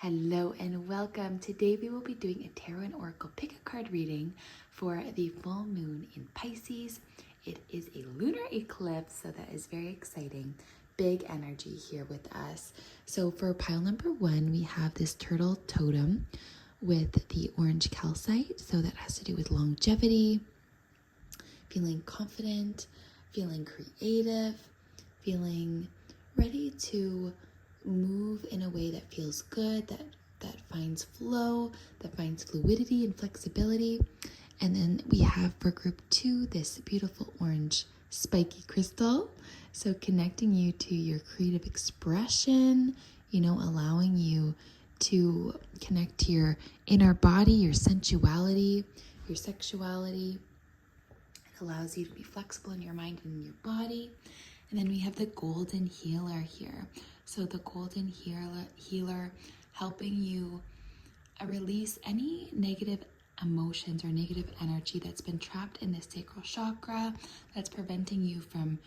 Hello and welcome. Today we will be doing a tarot and oracle pick a card reading for the full moon in Pisces. It is a lunar eclipse, so that is very exciting. Big energy here with us. So for pile number 1, we have this turtle totem with the orange calcite. So that has to do with longevity, feeling confident, feeling creative, feeling ready to move in a way that feels good, that finds flow, that finds fluidity and flexibility. And then we have for group 2 this beautiful orange spiky crystal, so connecting you to your creative expression, allowing you to connect to your inner body, your sensuality, your sexuality. It allows you to be flexible in your mind and in your body. And then we have the golden healer here. So the golden healer helping you release any negative emotions or negative energy that's been trapped in the sacral chakra, that's preventing you from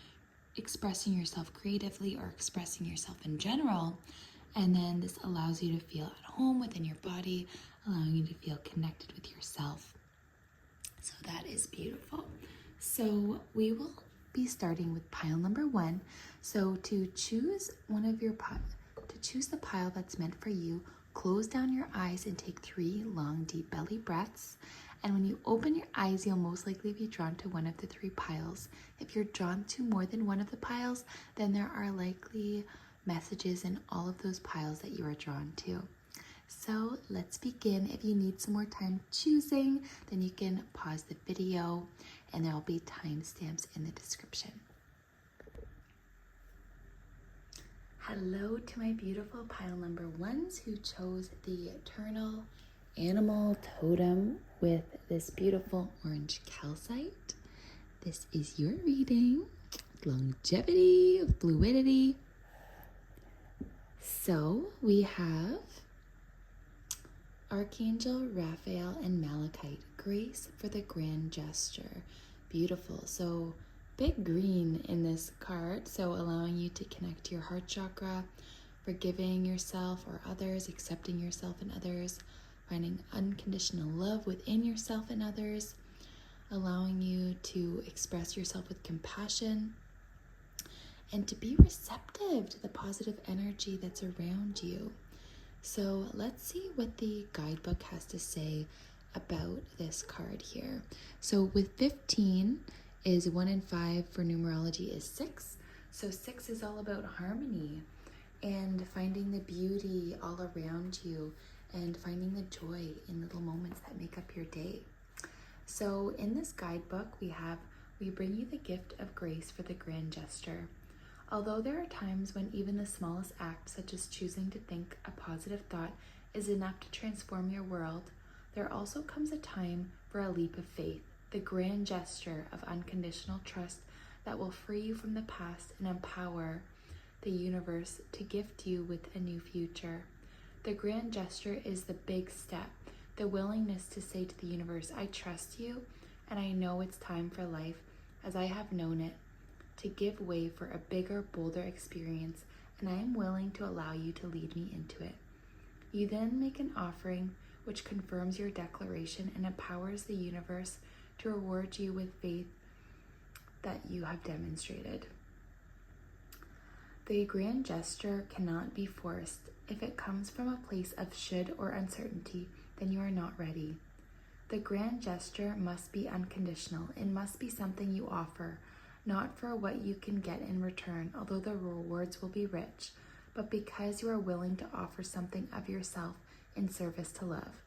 expressing yourself creatively or expressing yourself in general. And then this allows you to feel at home within your body, allowing you to feel connected with yourself. So that is beautiful. So we will be starting with pile number 1. So to choose the pile that's meant for you, close down your eyes and take 3 long, deep belly breaths. And when you open your eyes, you'll most likely be drawn to one of the 3 piles. If you're drawn to more than one of the piles, then there are likely messages in all of those piles that you are drawn to. So let's begin. If you need some more time choosing, then you can pause the video and there will be timestamps in the description. Hello to my beautiful pile number 1s who chose the eternal animal totem with this beautiful orange calcite. This is your reading. Longevity, fluidity. So we have Archangel Raphael and Malachite, grace for the grand gesture. Beautiful. So big green in this card, so allowing you to connect to your heart chakra, forgiving yourself or others, accepting yourself and others, finding unconditional love within yourself and others, allowing you to express yourself with compassion and to be receptive to the positive energy that's around you. So let's see what the guidebook has to say about this card here. So with 15 is 1 and 5 for numerology is 6. So 6 is all about harmony and finding the beauty all around you and finding the joy in little moments that make up your day. So in this guidebook we bring you the gift of grace for the grand gesture. Although there are times when even the smallest act, such as choosing to think a positive thought, is enough to transform your world, there also comes a time for a leap of faith, the grand gesture of unconditional trust that will free you from the past and empower the universe to gift you with a new future. The grand gesture is the big step, the willingness to say to the universe, I trust you and I know it's time for life as I have known it, to give way for a bigger, bolder experience, and I am willing to allow you to lead me into it. You then make an offering which confirms your declaration and empowers the universe to reward you with faith that you have demonstrated. The grand gesture cannot be forced. If it comes from a place of should or uncertainty, then you are not ready. The grand gesture must be unconditional. It must be something you offer, not for what you can get in return, although the rewards will be rich, but because you are willing to offer something of yourself in service to love.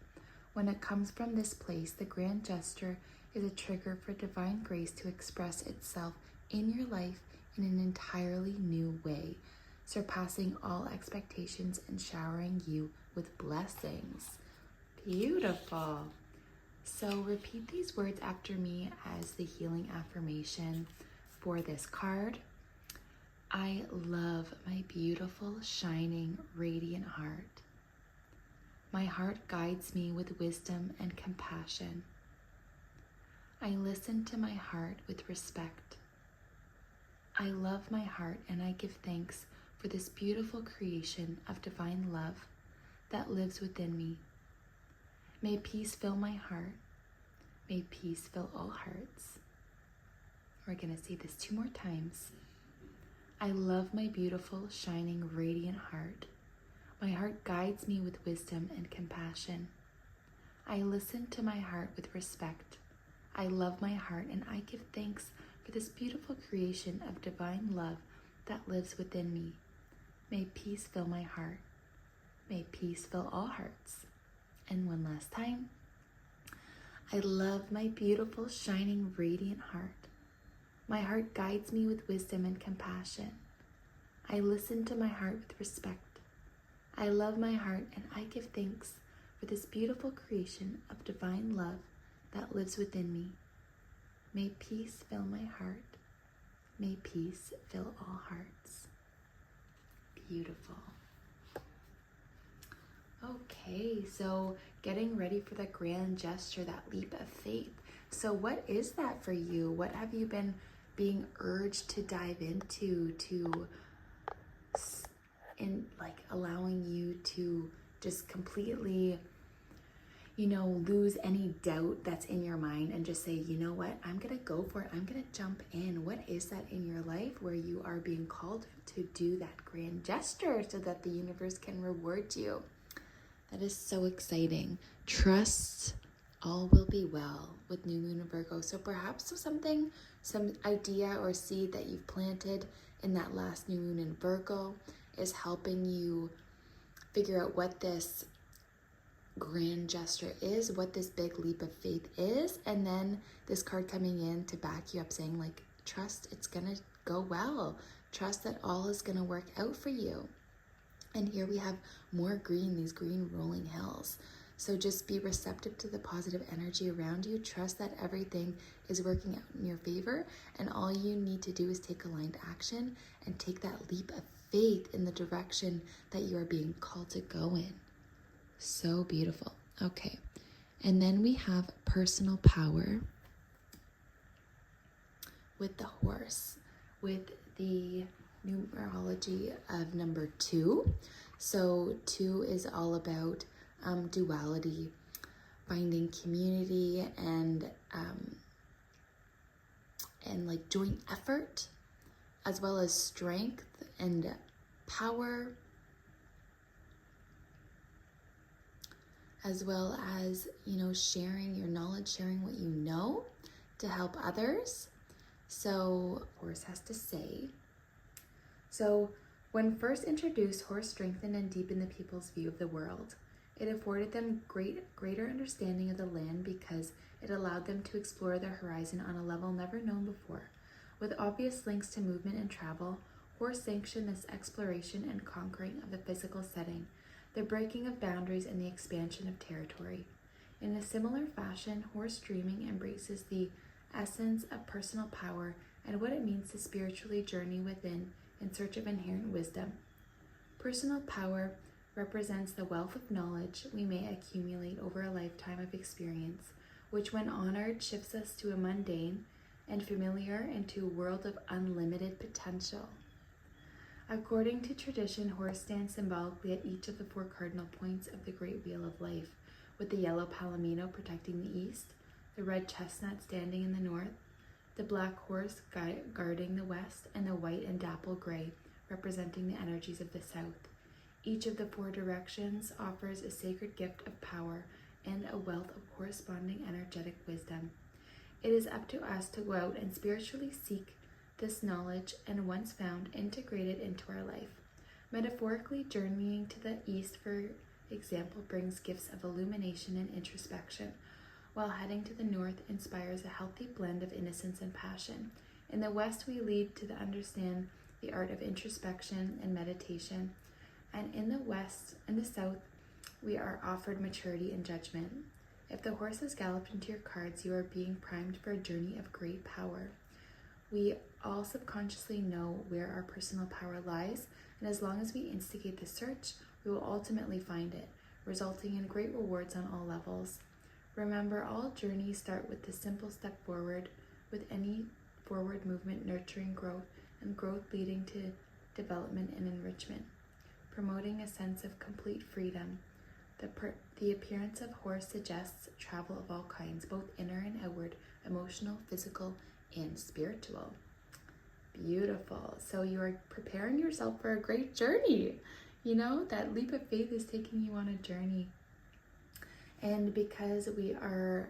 When it comes from this place, the grand gesture is a trigger for divine grace to express itself in your life in an entirely new way, surpassing all expectations and showering you with blessings. Beautiful. So repeat these words after me as the healing affirmation for this card. I love my beautiful, shining, radiant heart. My heart guides me with wisdom and compassion. I listen to my heart with respect. I love my heart and I give thanks for this beautiful creation of divine love that lives within me. May peace fill my heart. May peace fill all hearts. We're going to say this 2 more times. I love my beautiful, shining, radiant heart. My heart guides me with wisdom and compassion. I listen to my heart with respect. I love my heart and I give thanks for this beautiful creation of divine love that lives within me. May peace fill my heart. May peace fill all hearts. And one last time. I love my beautiful, shining, radiant heart. My heart guides me with wisdom and compassion. I listen to my heart with respect. I love my heart and I give thanks for this beautiful creation of divine love that lives within me. May peace fill my heart. May peace fill all hearts. Beautiful. Okay, so getting ready for the grand gesture, that leap of faith. So what is that for you? What have you been being urged to dive into, allowing you to just completely, lose any doubt that's in your mind and just say, you know what, I'm going to go for it. I'm going to jump in. What is that in your life where you are being called to do that grand gesture so that the universe can reward you? That is so exciting. Trust all will be well with New Moon in Virgo. So perhaps some idea or seed that you've planted in that last New Moon in Virgo is helping you figure out what this grand gesture is, what this big leap of faith is, and then this card coming in to back you up saying, trust it's gonna go well. Trust that all is gonna work out for you. And here we have more green, these green rolling hills. So just be receptive to the positive energy around you. Trust that everything is working out in your favor. And all you need to do is take aligned action and take that leap of faith in the direction that you are being called to go in. So beautiful. Okay. And then we have personal power with the horse, with the numerology of number 2. So 2 is all about duality, finding community and joint effort, as well as strength and power, as well as sharing your knowledge, sharing what you know to help others. So horse has to say. So, when first introduced, horse strengthened and deepened the people's view of the world. It afforded them greater understanding of the land because it allowed them to explore their horizon on a level never known before. With obvious links to movement and travel, horse sanctioned this exploration and conquering of the physical setting, the breaking of boundaries and the expansion of territory. In a similar fashion, horse dreaming embraces the essence of personal power and what it means to spiritually journey within in search of inherent wisdom. Personal power represents the wealth of knowledge we may accumulate over a lifetime of experience, which when honored shifts us to a mundane and familiar into a world of unlimited potential. According to tradition, horse stands symbolically at each of the 4 cardinal points of the Great Wheel of Life, with the yellow palomino protecting the east, the red chestnut standing in the north, the black horse guarding the west, and the white and dapple gray representing the energies of the south. Each of the 4 directions offers a sacred gift of power and a wealth of corresponding energetic wisdom. It is up to us to go out and spiritually seek this knowledge and once found, integrate it into our life. Metaphorically, journeying to the east, for example, brings gifts of illumination and introspection, while heading to the north inspires a healthy blend of innocence and passion. In the west, we lead to understand the art of introspection and meditation, and in the south, we are offered maturity and judgment. If the horse has galloped into your cards, you are being primed for a journey of great power. We all subconsciously know where our personal power lies, and as long as we instigate the search, we will ultimately find it, resulting in great rewards on all levels. Remember, all journeys start with the simple step forward, with any forward movement nurturing growth, and growth leading to development and enrichment, promoting a sense of complete freedom. The appearance of horse suggests travel of all kinds, both inner and outward, emotional, physical, and spiritual. Beautiful. So you are preparing yourself for a great journey. You know, that leap of faith is taking you on a journey. And because we are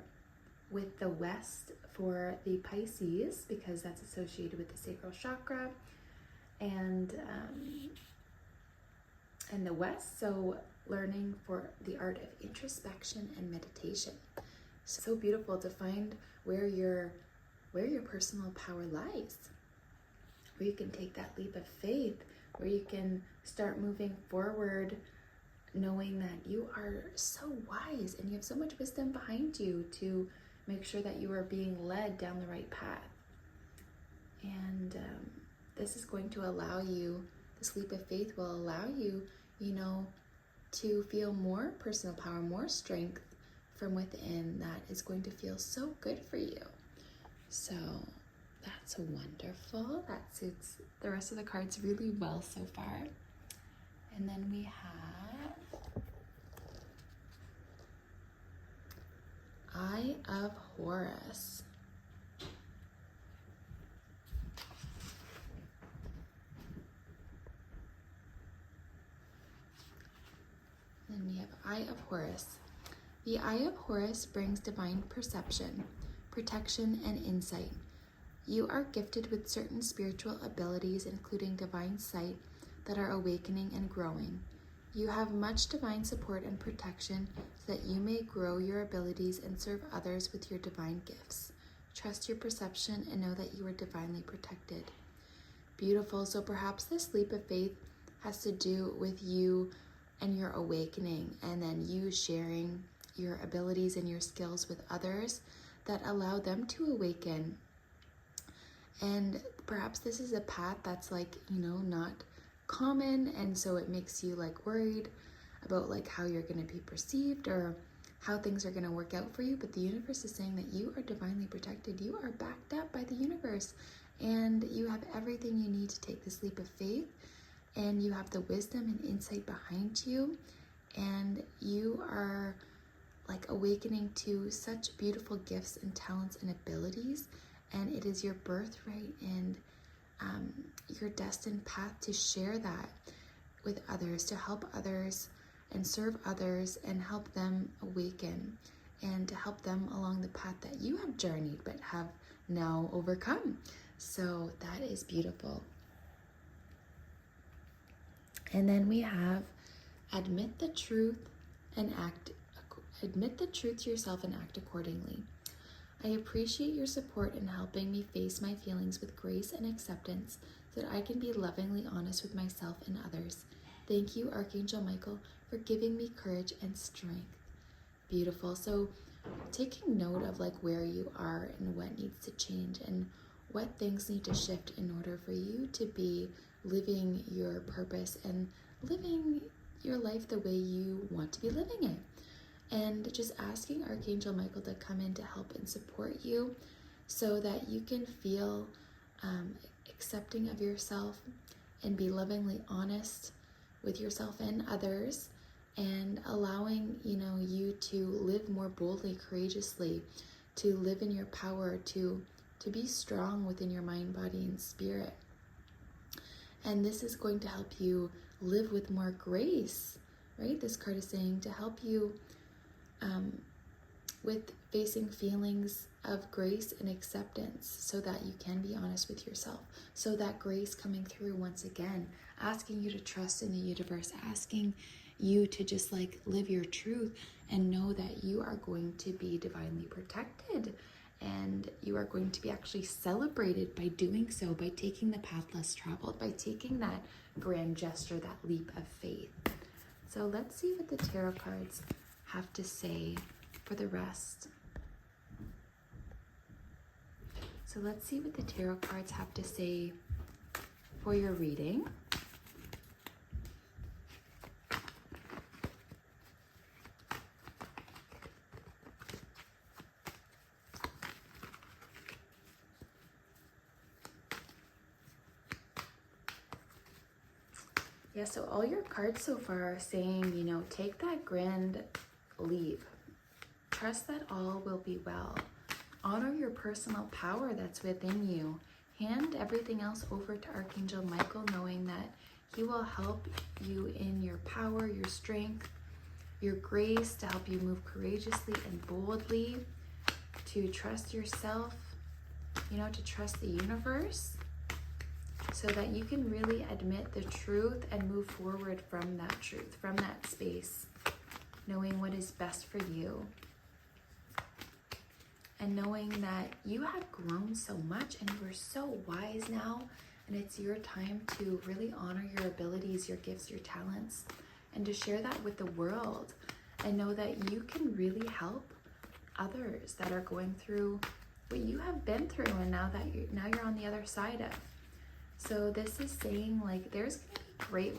with the West for the Pisces, because that's associated with the sacral chakra and the West, so learning for the art of introspection and meditation. So beautiful to find where your personal power lies, where you can take that leap of faith, where you can start moving forward, knowing that you are so wise and you have so much wisdom behind you to make sure that you are being led down the right path. And this is going to allow you, this leap of faith will allow you, you know, to feel more personal power, more strength from within that is going to feel so good for you. So that's wonderful. That suits the rest of the cards really well so far. And then we have Eye of Horus. Then we have Eye of Horus. The Eye of Horus brings divine perception, protection, and insight. You are gifted with certain spiritual abilities, including divine sight, that are awakening and growing. You have much divine support and protection so that you may grow your abilities and serve others with your divine gifts. Trust your perception and know that you are divinely protected. Beautiful. So perhaps this leap of faith has to do with you and your awakening, and then you sharing your abilities and your skills with others that allow them to awaken. And perhaps this is a path that's like, you know, not common, and so it makes you like worried about like how you're going to be perceived or how things are going to work out for you. But the universe is saying that you are divinely protected. You are backed up by the universe, and you have everything you need to take this leap of faith, and you have the wisdom and insight behind you, and you are like awakening to such beautiful gifts and talents and abilities, and it is your birthright and your destined path to share that with others, to help others and serve others and help them awaken, and to help them along the path that you have journeyed but have now overcome. So that is beautiful. And then we have admit the truth to yourself and act accordingly. I appreciate your support in helping me face my feelings with grace and acceptance so that I can be lovingly honest with myself and others. Thank you, Archangel Michael, for giving me courage and strength. Beautiful. So taking note of like where you are and what needs to change and what things need to shift in order for you to be living your purpose and living your life the way you want to be living it. And just asking Archangel Michael to come in to help and support you so that you can feel accepting of yourself and be lovingly honest with yourself and others, and allowing, you know, you to live more boldly, courageously, to live in your power, to be strong within your mind, body, and spirit. And this is going to help you live with more grace, right? This card is saying to help you with facing feelings of grace and acceptance so that you can be honest with yourself. So that grace coming through once again, asking you to trust in the universe, asking you to just like live your truth and know that you are going to be divinely protected, and you are going to be actually celebrated by doing so, by taking the path less traveled, by taking that grand gesture, that leap of faith. So let's see what the tarot cards have to say for the rest. So let's see what the tarot cards have to say for your reading. Yeah, so all your cards so far are saying, you know, take that grand leap. Trust that all will be well. Honor your personal power that's within you. Hand everything else over to Archangel Michael, knowing that he will help you in your power, your strength, your grace, to help you move courageously and boldly, to trust yourself, you know, to trust the universe, so that you can really admit the truth and move forward from that truth, from that space, knowing what is best for you. And knowing that you have grown so much and you are so wise now, and it's your time to really honor your abilities, your gifts, your talents, and to share that with the world, and know that you can really help others that are going through what you have been through, and now you're on the other side of. So this is saying, like, there's going to be great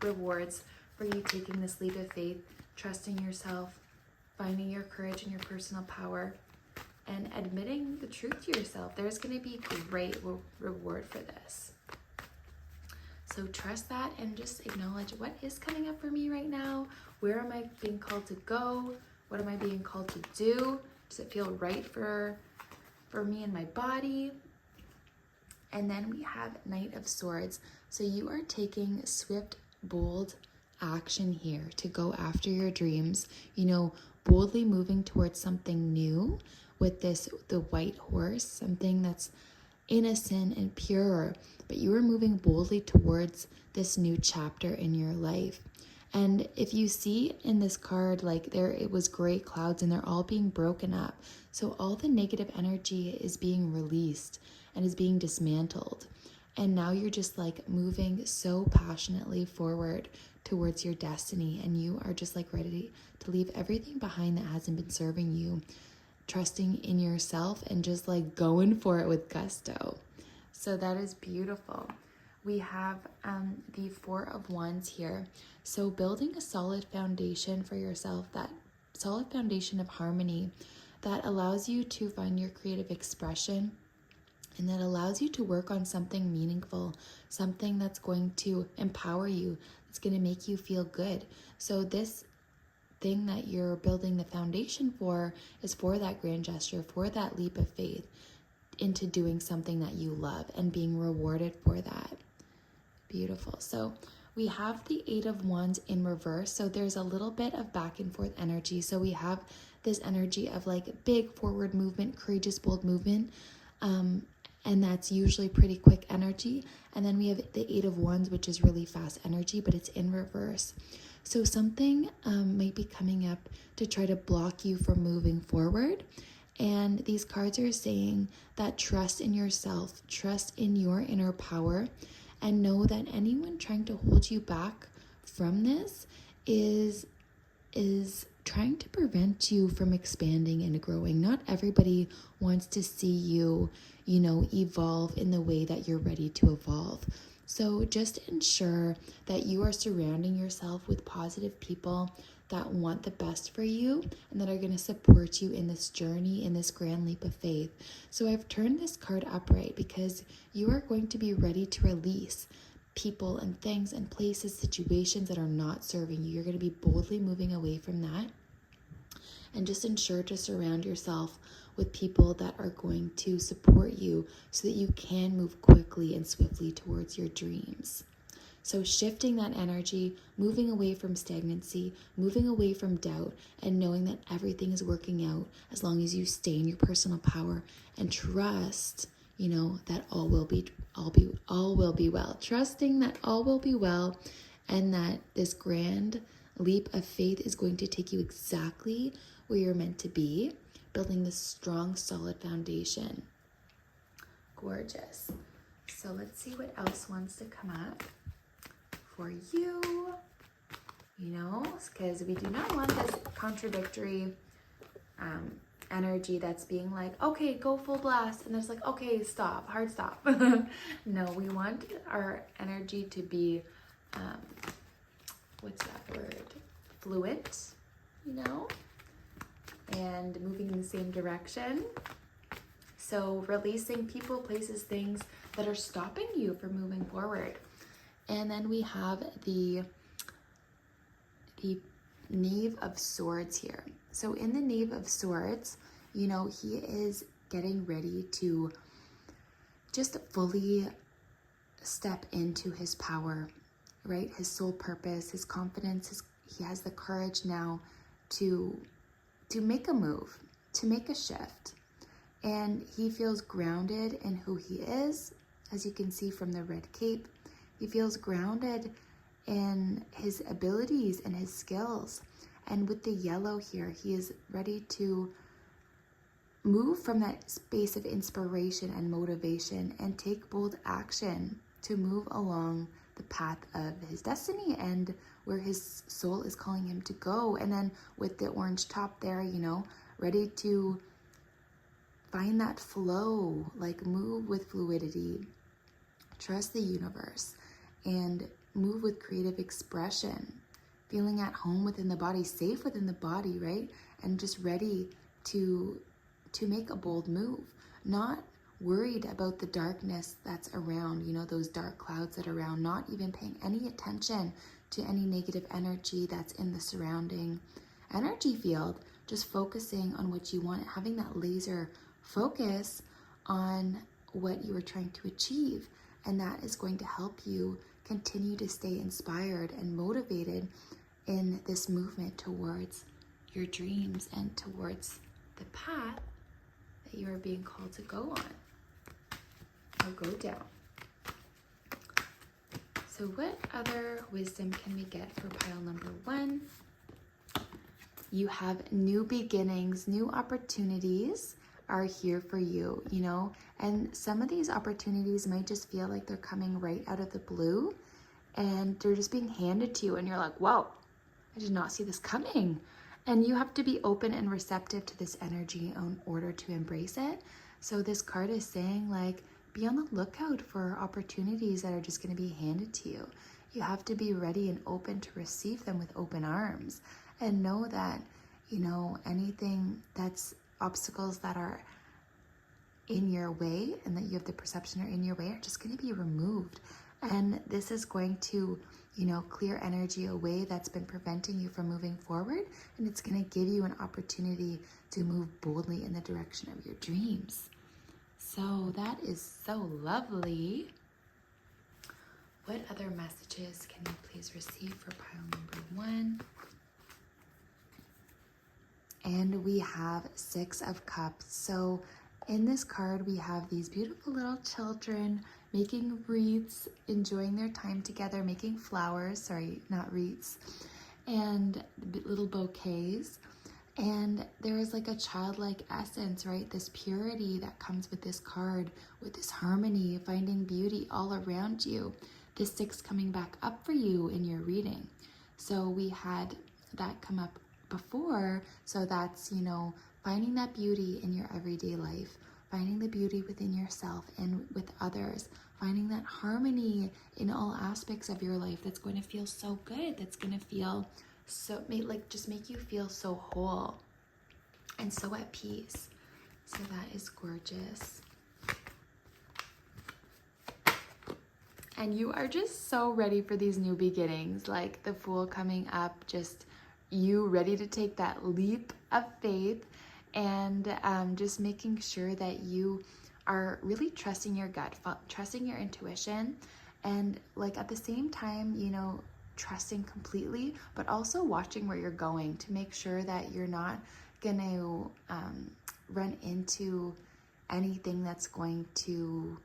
rewards for you taking this leap of faith, trusting yourself, finding your courage and your personal power, and admitting the truth to yourself. There's going to be great reward for this. So trust that and just acknowledge what is coming up for me right now. Where am I being called to go? What am I being called to do? Does it feel right for me and my body? And then we have Knight of Swords. So you are taking swift, bold action here to go after your dreams, you know, boldly moving towards something new with the white horse, something that's innocent and pure, but you are moving boldly towards this new chapter in your life. And if you see in this card, like it was gray clouds and they're all being broken up. So all the negative energy is being released and is being dismantled. And now you're just like moving so passionately forward towards your destiny. And you are just like ready to leave everything behind that hasn't been serving you, trusting in yourself and just like going for it with gusto. So that is beautiful. We have the Four of Wands here. So building a solid foundation for yourself, that solid foundation of harmony that allows you to find your creative expression, and that allows you to work on something meaningful, something that's going to empower you, that's going to make you feel good. So this thing that you're building the foundation for is for that grand gesture, for that leap of faith into doing something that you love and being rewarded for that. Beautiful. So we have the Eight of Wands in reverse. So there's a little bit of back and forth energy. So we have this energy of like big forward movement, courageous, bold movement. And that's usually pretty quick energy. And then we have the Eight of Wands, which is really fast energy, but it's in reverse. So something might be coming up to try to block you from moving forward. And these cards are saying that trust in yourself, trust in your inner power, and know that anyone trying to hold you back from this is trying to prevent you from expanding and growing. Not everybody wants to see you, you know, evolve in the way that you're ready to evolve. So just ensure that you are surrounding yourself with positive people that want the best for you and that are going to support you in this journey, in this grand leap of faith. So I've turned this card upright because you are going to be ready to release people and things and places, situations that are not serving you. You're going to be boldly moving away from that. And just ensure to surround yourself with people that are going to support you so that you can move quickly and swiftly towards your dreams. So shifting that energy, moving away from stagnancy, moving away from doubt, and knowing that everything is working out as long as you stay in your personal power and trust, you know, that all will be well. Trusting that all will be well, and that this grand leap of faith is going to take you exactly where you're meant to be, building this strong, solid foundation. Gorgeous. So let's see what else wants to come up for you, you know, because we do not want this contradictory energy that's being like, okay, go full blast, and there's like, okay, stop, hard stop. No, we want our energy to be, what's that word? Fluent, you know, and moving in the same direction. So releasing people, places, things that are stopping you from moving forward. And then we have the Knave of Swords here. So in the Knave of Swords, you know, he is getting ready to just fully step into his power, right? His soul purpose, his confidence, he has the courage now to make a move, to make a shift. And he feels grounded in who he is. As you can see from the red cape, he feels grounded in his abilities and his skills. And with the yellow here, he is ready to move from that space of inspiration and motivation and take bold action to move along the path of his destiny and where his soul is calling him to go. And then with the orange top there, you know, ready to find that flow, like move with fluidity, trust the universe, and move with creative expression, feeling at home within the body, safe within the body, right? And just ready to make a bold move, not worried about the darkness that's around, you know, those dark clouds that are around, not even paying any attention to any negative energy that's in the surrounding energy field, just focusing on what you want, having that laser focus on what you are trying to achieve. And that is going to help you continue to stay inspired and motivated in this movement towards your dreams and towards the path that you are being called to go on or go down. So what other wisdom can we get for pile number 1? You have new beginnings, new opportunities are here for you, you know, and some of these opportunities might just feel like they're coming right out of the blue and they're just being handed to you and you're like, whoa, I did not see this coming. And you have to be open and receptive to this energy in order to embrace it. So this card is saying, like, be on the lookout for opportunities that are just going to be handed to you. You have to be ready and open to receive them with open arms and know that, you know, anything that's obstacles that are in your way and that you have the perception are in your way are just going to be removed. And this is going to, you know, clear energy away that's been preventing you from moving forward. And it's going to give you an opportunity to move boldly in the direction of your dreams. So that is so lovely. What other messages can you please receive for pile number 1? And we have 6 of Cups. So in this card, we have these beautiful little children making wreaths, enjoying their time together, making flowers, sorry, not wreaths, and little bouquets. And there is like a childlike essence, right? This purity that comes with this card, with this harmony, finding beauty all around you. This 6 coming back up for you in your reading. So we had that come up before. So that's, you know, finding that beauty in your everyday life, finding the beauty within yourself and with others, finding that harmony in all aspects of your life that's going to feel so good, that's going to feel so, like, just make you feel so whole and so at peace. So that is gorgeous. And you are just so ready for these new beginnings, like the Fool coming up, just you ready to take that leap of faith and just making sure that you are really trusting your gut, trusting your intuition, and like at the same time, you know, trusting completely, but also watching where you're going to make sure that you're not going to run into anything that's going to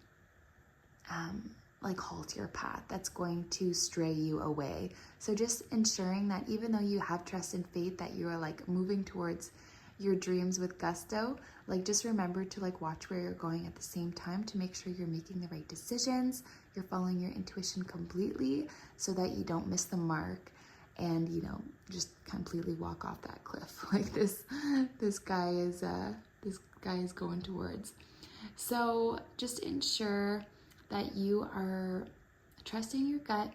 like halt your path, that's going to stray you away. So just ensuring that even though you have trust and faith that you are like moving towards your dreams with gusto, like just remember to like watch where you're going at the same time to make sure you're making the right decisions, you're following your intuition completely so that you don't miss the mark and, you know, just completely walk off that cliff like this guy is going towards. So just ensure that you are trusting your gut,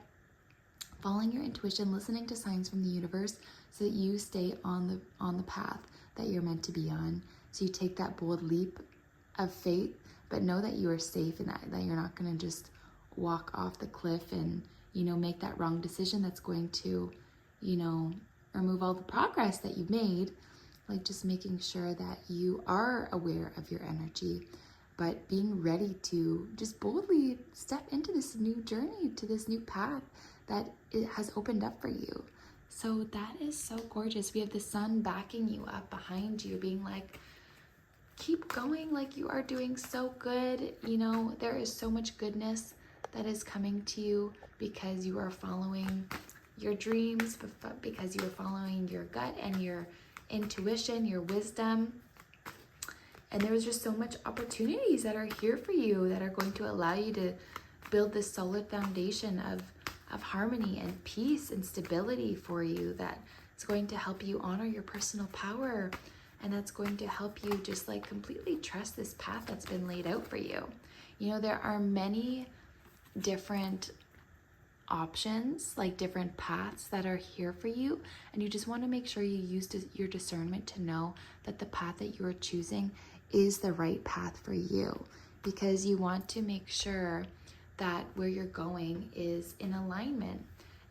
following your intuition, listening to signs from the universe so that you stay on the path that you're meant to be on. So you take that bold leap of faith, but know that you are safe and that you're not going to just walk off the cliff and, make that wrong decision that's going to, remove all the progress that you've made. Like just making sure that you are aware of your energy, but being ready to just boldly step into this new journey, to this new path that it has opened up for you. So that is so gorgeous. We have the sun backing you up behind you, being like, keep going, like you are doing so good. There is so much goodness that is coming to you because you are following your dreams, because you are following your gut and your intuition, your wisdom. And there's just so much opportunities that are here for you that are going to allow you to build this solid foundation of harmony and peace and stability for you, that is going to help you honor your personal power, and that's going to help you just like completely trust this path that's been laid out for you. There are many different options, like different paths that are here for you, and you just want to make sure you use your discernment to know that the path that you are choosing is the right path for you, because you want to make sure that where you're going is in alignment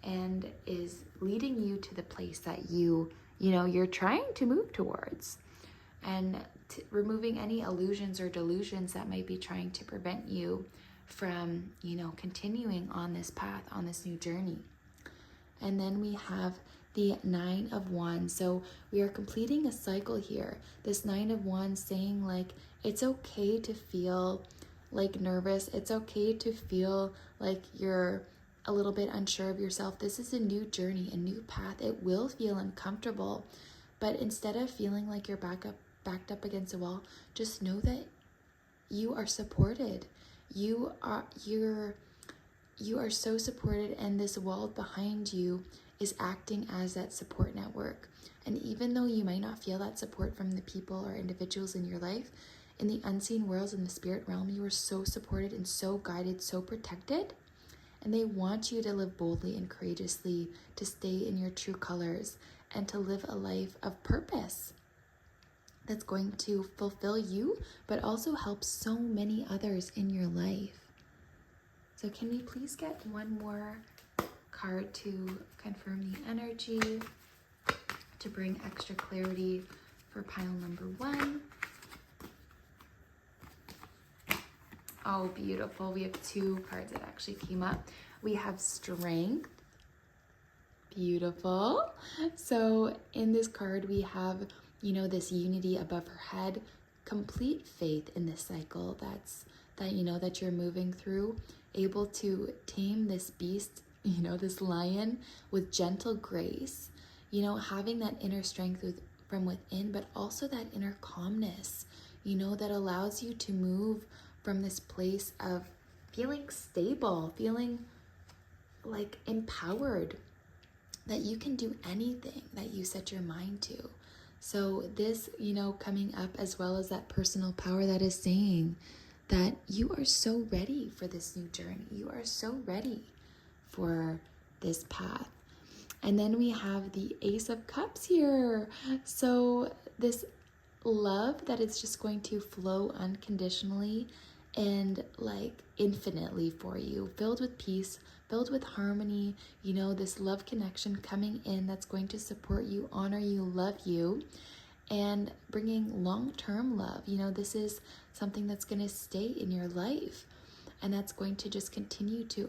and is leading you to the place that you're trying to move towards, and removing any illusions or delusions that might be trying to prevent you from continuing on this path, on this new journey. And then we have the 9 of Wands. So we are completing a cycle here. This 9 of Wands saying like, it's okay to feel like nervous. It's okay to feel like you're a little bit unsure of yourself. This is a new journey, a new path. It will feel uncomfortable, but instead of feeling like you're backed up against a wall, just know that you are supported. You are so supported, and this wall behind you is acting as that support network. And even though you might not feel that support from the people or individuals in your life, in the unseen worlds, in the spirit realm, you are so supported and so guided, so protected. And they want you to live boldly and courageously, to stay in your true colors, and to live a life of purpose that's going to fulfill you, but also help so many others in your life. So can we please get one more card to confirm the energy, to bring extra clarity for pile number 1? Oh, beautiful. We have 2 cards that actually came up. We have Strength. Beautiful. So in this card, we have, this unity above her head, complete faith in this cycle that you're moving through, able to tame this beast, this lion with gentle grace, having that inner strength from within, but also that inner calmness, that allows you to move from this place of feeling stable, feeling like empowered, that you can do anything that you set your mind to. So this, coming up, as well as that personal power that is saying that you are so ready for this new journey. You are so ready for this path. And then we have the Ace of Cups here. So this love that is just going to flow unconditionally and like infinitely for you, filled with peace, filled with harmony, this love connection coming in that's going to support you, honor you, love you, and bringing long-term love. This is something that's going to stay in your life, and that's going to just continue to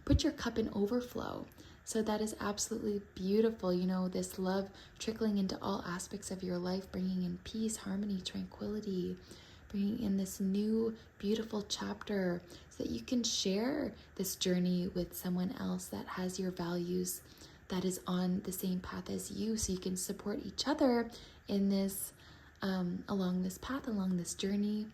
put your cup in overflow. So that is absolutely beautiful. This love trickling into all aspects of your life, bringing in peace, harmony, tranquility, bringing in this new beautiful chapter so that you can share this journey with someone else that has your values, that is on the same path as you, so you can support each other in this, along this path, along this journey,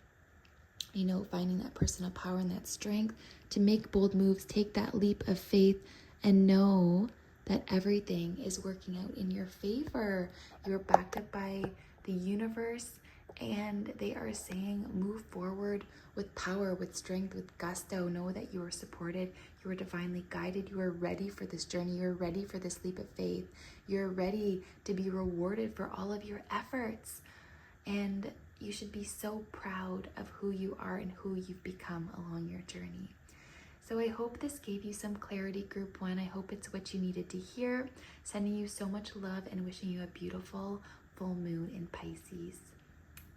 finding that personal power and that strength to make bold moves, take that leap of faith, and know that everything is working out in your favor. You're backed up by the universe, and they are saying move forward with power, with strength, with gusto. Know that you are supported, you are divinely guided, you are ready for this journey, you are ready for this leap of faith, you're ready to be rewarded for all of your efforts. And you should be so proud of who you are and who you've become along your journey. So I hope this gave you some clarity, group 1. I hope it's what you needed to hear. Sending you so much love and wishing you a beautiful full moon in Pisces.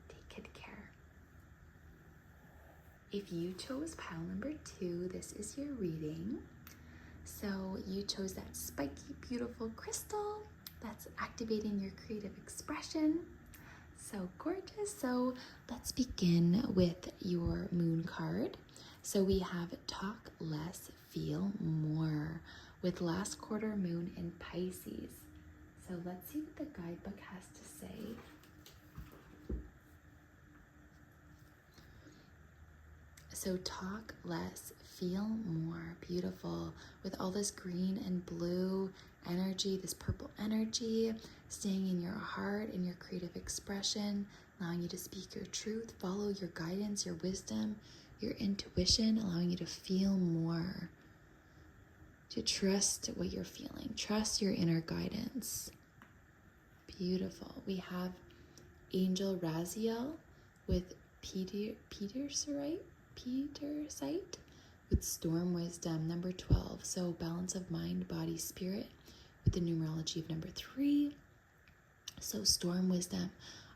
Take good care. If you chose pile number 2, this is your reading. So you chose that spiky, beautiful crystal that's activating your creative expression. So gorgeous. So let's begin with your moon card. So we have talk less, feel more with last quarter moon in Pisces. So let's see what the guidebook has to say. So talk less, feel more. Beautiful. With all this green and blue energy, this purple energy, staying in your heart and your creative expression, allowing you to speak your truth, follow your guidance, your wisdom, your intuition, allowing you to feel more, to trust what you're feeling, trust your inner guidance. Beautiful. We have Angel Raziel with Petersite with Storm Wisdom, number 12. So balance of mind, body, spirit with the numerology of number 3. So Storm Wisdom,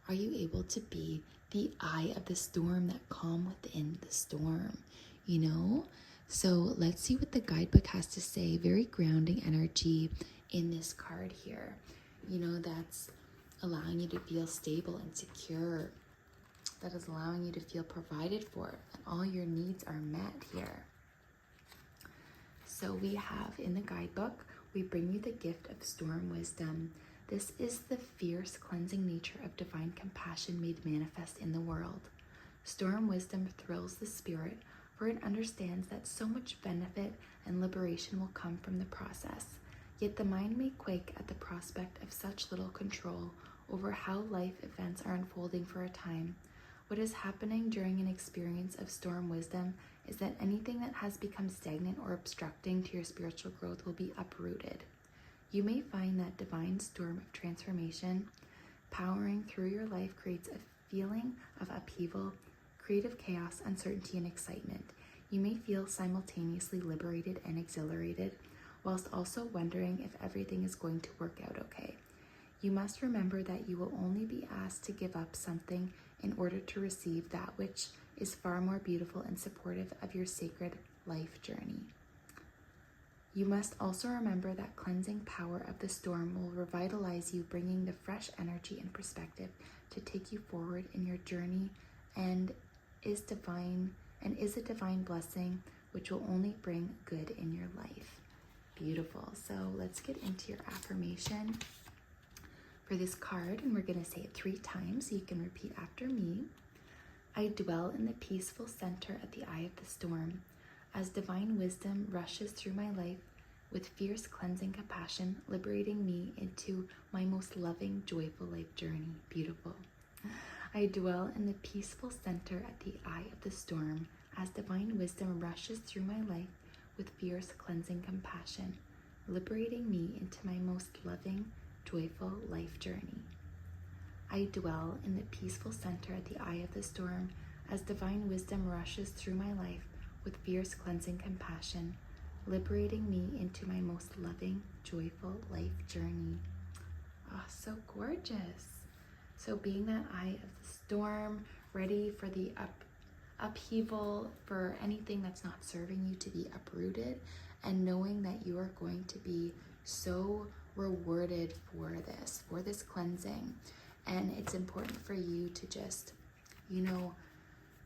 are you able to be the eye of the storm, that calm within the storm, you know? So let's see what the guidebook has to say. Very grounding energy in this card here. You know, that's allowing you to feel stable and secure. That is allowing you to feel provided for, and all your needs are met here. So we have in the guidebook, we bring you the gift of Storm Wisdom. This is the fierce cleansing nature of divine compassion made manifest in the world. Storm Wisdom thrills the spirit, for it understands that so much benefit and liberation will come from the process. Yet the mind may quake at the prospect of such little control over how life events are unfolding for a time. What is happening during an experience of Storm Wisdom is that anything that has become stagnant or obstructing to your spiritual growth will be uprooted. You may find that divine storm of transformation powering through your life creates a feeling of upheaval, creative chaos, uncertainty, and excitement. You may feel simultaneously liberated and exhilarated, whilst also wondering if everything is going to work out okay. You must remember that you will only be asked to give up something in order to receive that which is far more beautiful and supportive of your sacred life journey. You must also remember that cleansing power of the storm will revitalize you, bringing the fresh energy and perspective to take you forward in your journey, and is a divine blessing which will only bring good in your life. Beautiful. So let's get into your affirmation for this card, and we're going to say it 3 times so you can repeat after me. I dwell in the peaceful center at the eye of the storm, as divine wisdom rushes through my life with fierce cleansing compassion, liberating me into my most loving, joyful life journey. Beautiful. I dwell in the peaceful center at the eye of the storm, as divine wisdom rushes through my life with fierce cleansing compassion, liberating me into my most loving, joyful life journey. I dwell in the peaceful center at the eye of the storm, as divine wisdom rushes through my life with fierce cleansing compassion, liberating me into my most loving, joyful life journey. Oh, so gorgeous. So being that eye of the storm, ready for the upheaval, for anything that's not serving you to be uprooted, and knowing that you are going to be so rewarded for this cleansing. And it's important for you to just,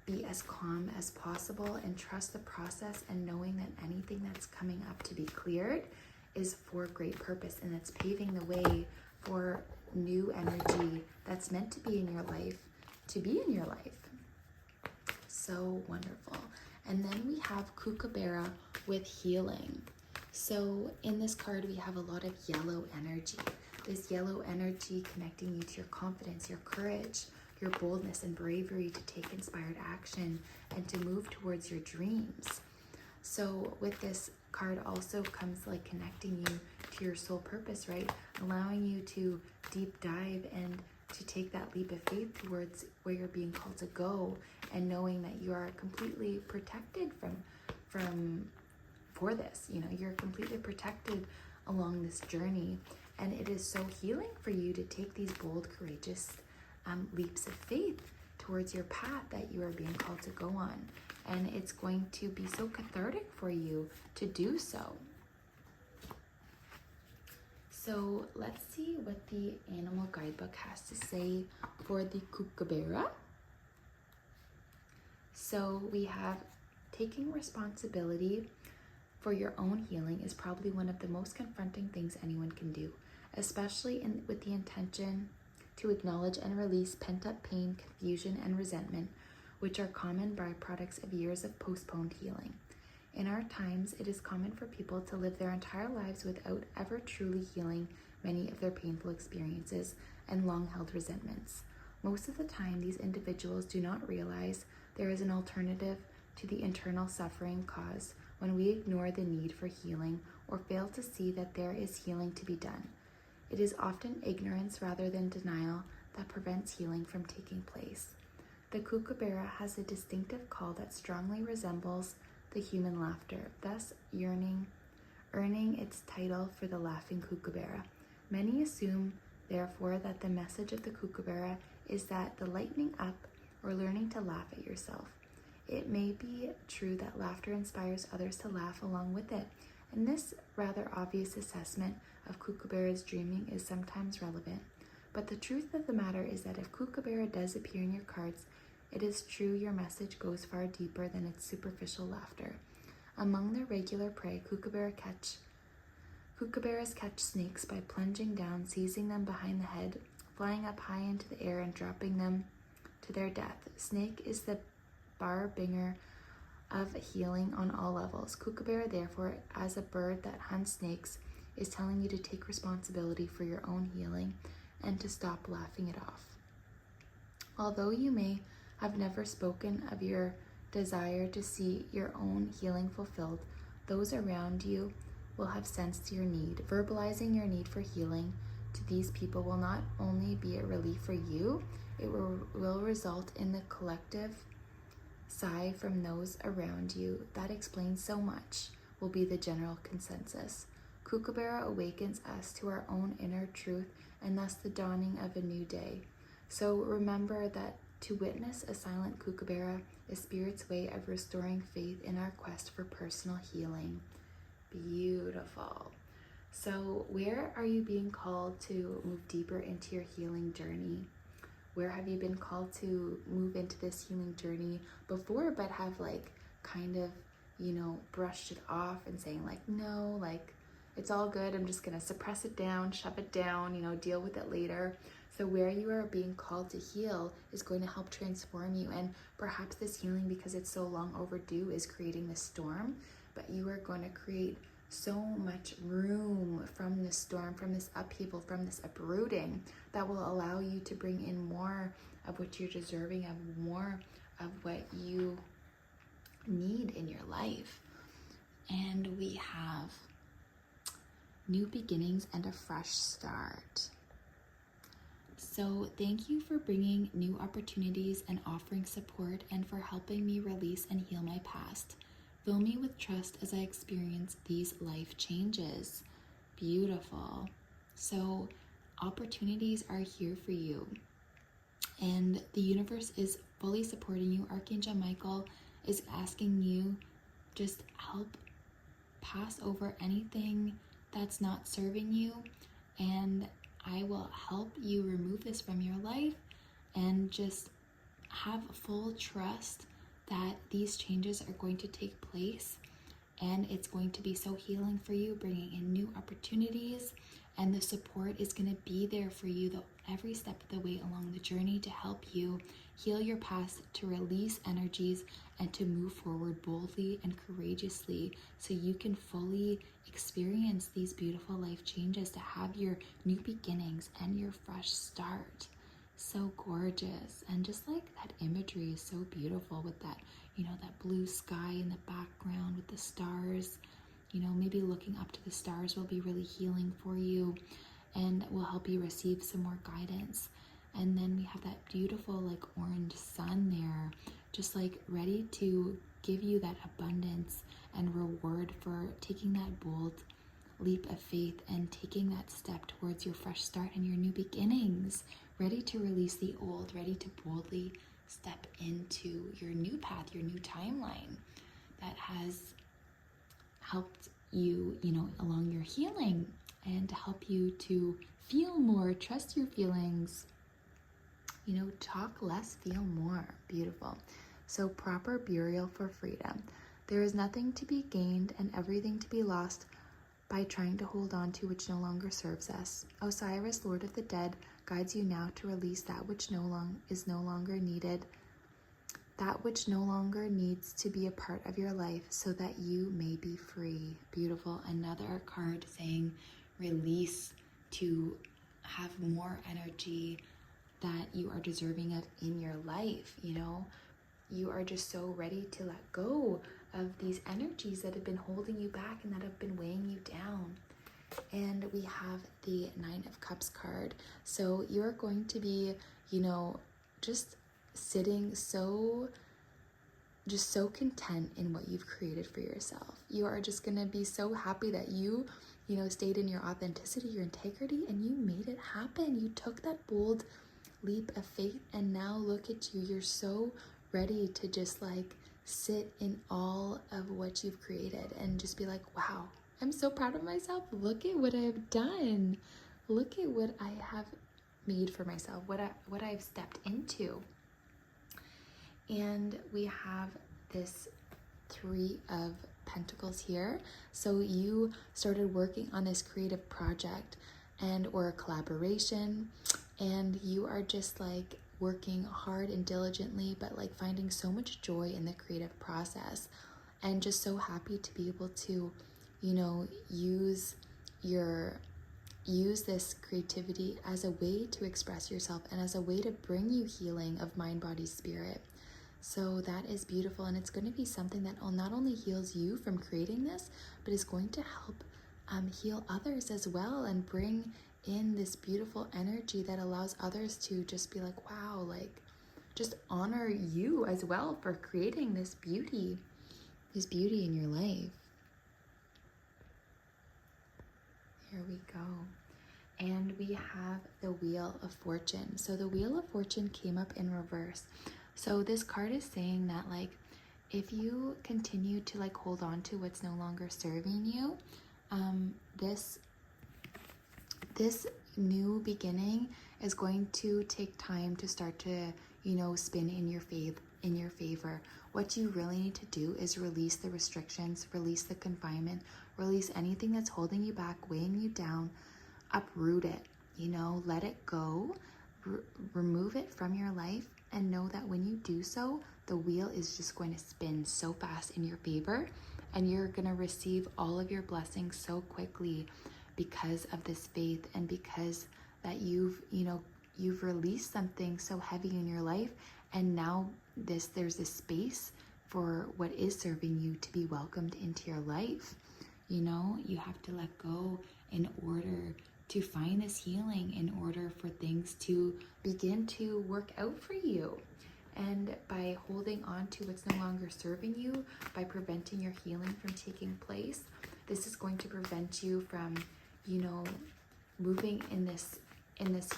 be as calm as possible and trust the process, and knowing that anything that's coming up to be cleared is for great purpose, and it's paving the way for new energy that's meant to be in your life to be in your life. So wonderful. And then we have Kookaburra with healing. So in this card, we have a lot of yellow energy. This yellow energy connecting you to your confidence, your courage, your boldness and bravery to take inspired action and to move towards your dreams. So with this card also comes like connecting you to your soul purpose, right? Allowing you to deep dive and to take that leap of faith towards where you're being called to go, and knowing that you are completely protected from for this. You know, you're completely protected along this journey, and it is so healing for you to take these bold, courageous leaps of faith towards your path that you are being called to go on. And it's going to be so cathartic for you to do so. So let's see what the animal guidebook has to say for the kookaburra. So we have taking responsibility for your own healing is probably one of the most confronting things anyone can do, especially with the intention to acknowledge and release pent-up pain, confusion, and resentment, which are common byproducts of years of postponed healing. In our times, it is common for people to live their entire lives without ever truly healing many of their painful experiences and long-held resentments. Most of the time, these individuals do not realize there is an alternative to the internal suffering caused when we ignore the need for healing or fail to see that there is healing to be done. It is often ignorance rather than denial that prevents healing from taking place. The kookaburra has a distinctive call that strongly resembles the human laughter, thus earning its title for the laughing kookaburra. Many assume, therefore, that the message of the kookaburra is that the lightening up or learning to laugh at yourself. It may be true that laughter inspires others to laugh along with it, and this rather obvious assessment of kookaburra's dreaming is sometimes relevant. But the truth of the matter is that if kookaburra does appear in your cards, it is true your message goes far deeper than its superficial laughter. Among their regular prey, kookaburras catch snakes by plunging down, seizing them behind the head, flying up high into the air, and dropping them to their death. Snake is the harbinger of healing on all levels. Kookaburra, therefore, as a bird that hunts snakes, is telling you to take responsibility for your own healing and to stop laughing it off. Although you may have never spoken of your desire to see your own healing fulfilled, those around you will have sensed your need. Verbalizing your need for healing to these people will not only be a relief for you, it will result in the collective sigh from those around you. That explains so much, will be the general consensus. Kookaburra awakens us to our own inner truth and thus the dawning of a new day. So remember that to witness a silent kookaburra is Spirit's way of restoring faith in our quest for personal healing. Beautiful. So where are you being called to move deeper into your healing journey? Where have you been called to move into this healing journey before, but have kind of, brushed it off and saying no, it's all good. I'm just going to suppress it down, shove it down, deal with it later. So where you are being called to heal is going to help transform you. And perhaps this healing, because it's so long overdue, is creating this storm, but you are going to create so much room from this storm, from this upheaval, from this uprooting that will allow you to bring in more of what you're deserving of, more of what you need in your life. And we have new beginnings and a fresh start. So thank you for bringing new opportunities and offering support, and for helping me release and heal my past. Fill me with trust as I experience these life changes. Beautiful. So opportunities are here for you, and the universe is fully supporting you. Archangel Michael is asking you just help pass over anything that's not serving you, and I will help you remove this from your life, and just have full trust that these changes are going to take place, and it's going to be so healing for you, bringing in new opportunities, and the support is going to be there for you every step of the way along the journey to help you heal your past, to release energies, and to move forward boldly and courageously so you can fully experience these beautiful life changes, to have your new beginnings and your fresh start. So gorgeous. And just that imagery is so beautiful with that, that blue sky in the background with the stars. Maybe looking up to the stars will be really healing for you and will help you receive some more guidance. And then we have that beautiful orange sun there, just ready to give you that abundance and reward for taking that bold leap of faith and taking that step towards your fresh start and your new beginnings, ready to release the old, ready to boldly step into your new path, your new timeline that has helped you, along your healing, and to help you to feel more, trust your feelings, talk less, feel more. Beautiful. So proper burial for freedom. There is nothing to be gained and everything to be lost by trying to hold on to which no longer serves us. Osiris, Lord of the Dead, guides you now to release that which is no longer needed, that which no longer needs to be a part of your life, so that you may be free. Beautiful. Another card saying release, to have more energy that you are deserving of in your life. You are just so ready to let go of these energies that have been holding you back and that have been weighing you down. And we have the Nine of Cups card. So you're going to be, just sitting so content in what you've created for yourself. You are just going to be so happy that you stayed in your authenticity, your integrity, and you made it happen. You took that bold leap of faith, and now look at you. You're so ready to just sit in all of what you've created and just be like, wow, I'm so proud of myself. Look at what I've done. Look at what I have made for myself, what I've stepped into. And we have this Three of Pentacles here. So you started working on this creative project or a collaboration, and you are just working hard and diligently, but finding so much joy in the creative process, and just so happy to be able to, use this creativity as a way to express yourself and as a way to bring you healing of mind, body, spirit. So that is beautiful, and it's going to be something that not only heals you from creating this, but is going to help heal others as well, and bring in this beautiful energy that allows others to just be like, wow, just honor you as well for creating this beauty in your life. Here we go. And we have the Wheel of Fortune. So the Wheel of Fortune came up in reverse. So this card is saying that if you continue to hold on to what's no longer serving you, this new beginning is going to take time to start to, spin in your favor. What you really need to do is release the restrictions, release the confinement, release anything that's holding you back, weighing you down, uproot it, let it go, remove it from your life, and know that when you do so, the wheel is just going to spin so fast in your favor, and you're going to receive all of your blessings so quickly because of this faith, and because that you've released something so heavy in your life, and now there's this space for what is serving you to be welcomed into your life. You have to let go in order to find this healing, in order for things to begin to work out for you. And by holding on to what's no longer serving you, by preventing your healing from taking place, this is going to prevent you from, moving in this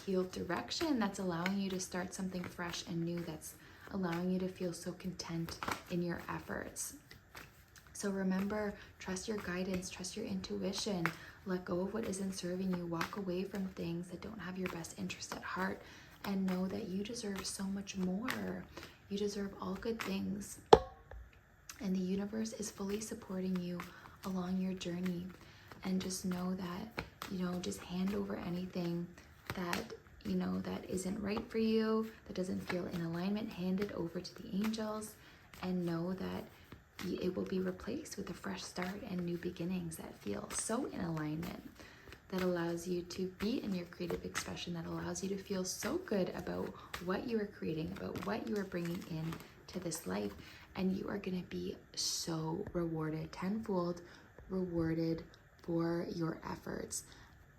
healed direction that's allowing you to start something fresh and new, that's allowing you to feel so content in your efforts. So remember, trust your guidance, trust your intuition, let go of what isn't serving you, walk away from things that don't have your best interest at heart, and know that you deserve so much more. You deserve all good things. And the universe is fully supporting you along your journey. And just know that, just hand over anything that, that isn't right for you, that doesn't feel in alignment, hand it over to the angels, and know that it will be replaced with a fresh start and new beginnings that feel so in alignment, that allows you to be in your creative expression, that allows you to feel so good about what you are creating, about what you are bringing in to this life. And you are going to be so rewarded, tenfold rewarded for your efforts,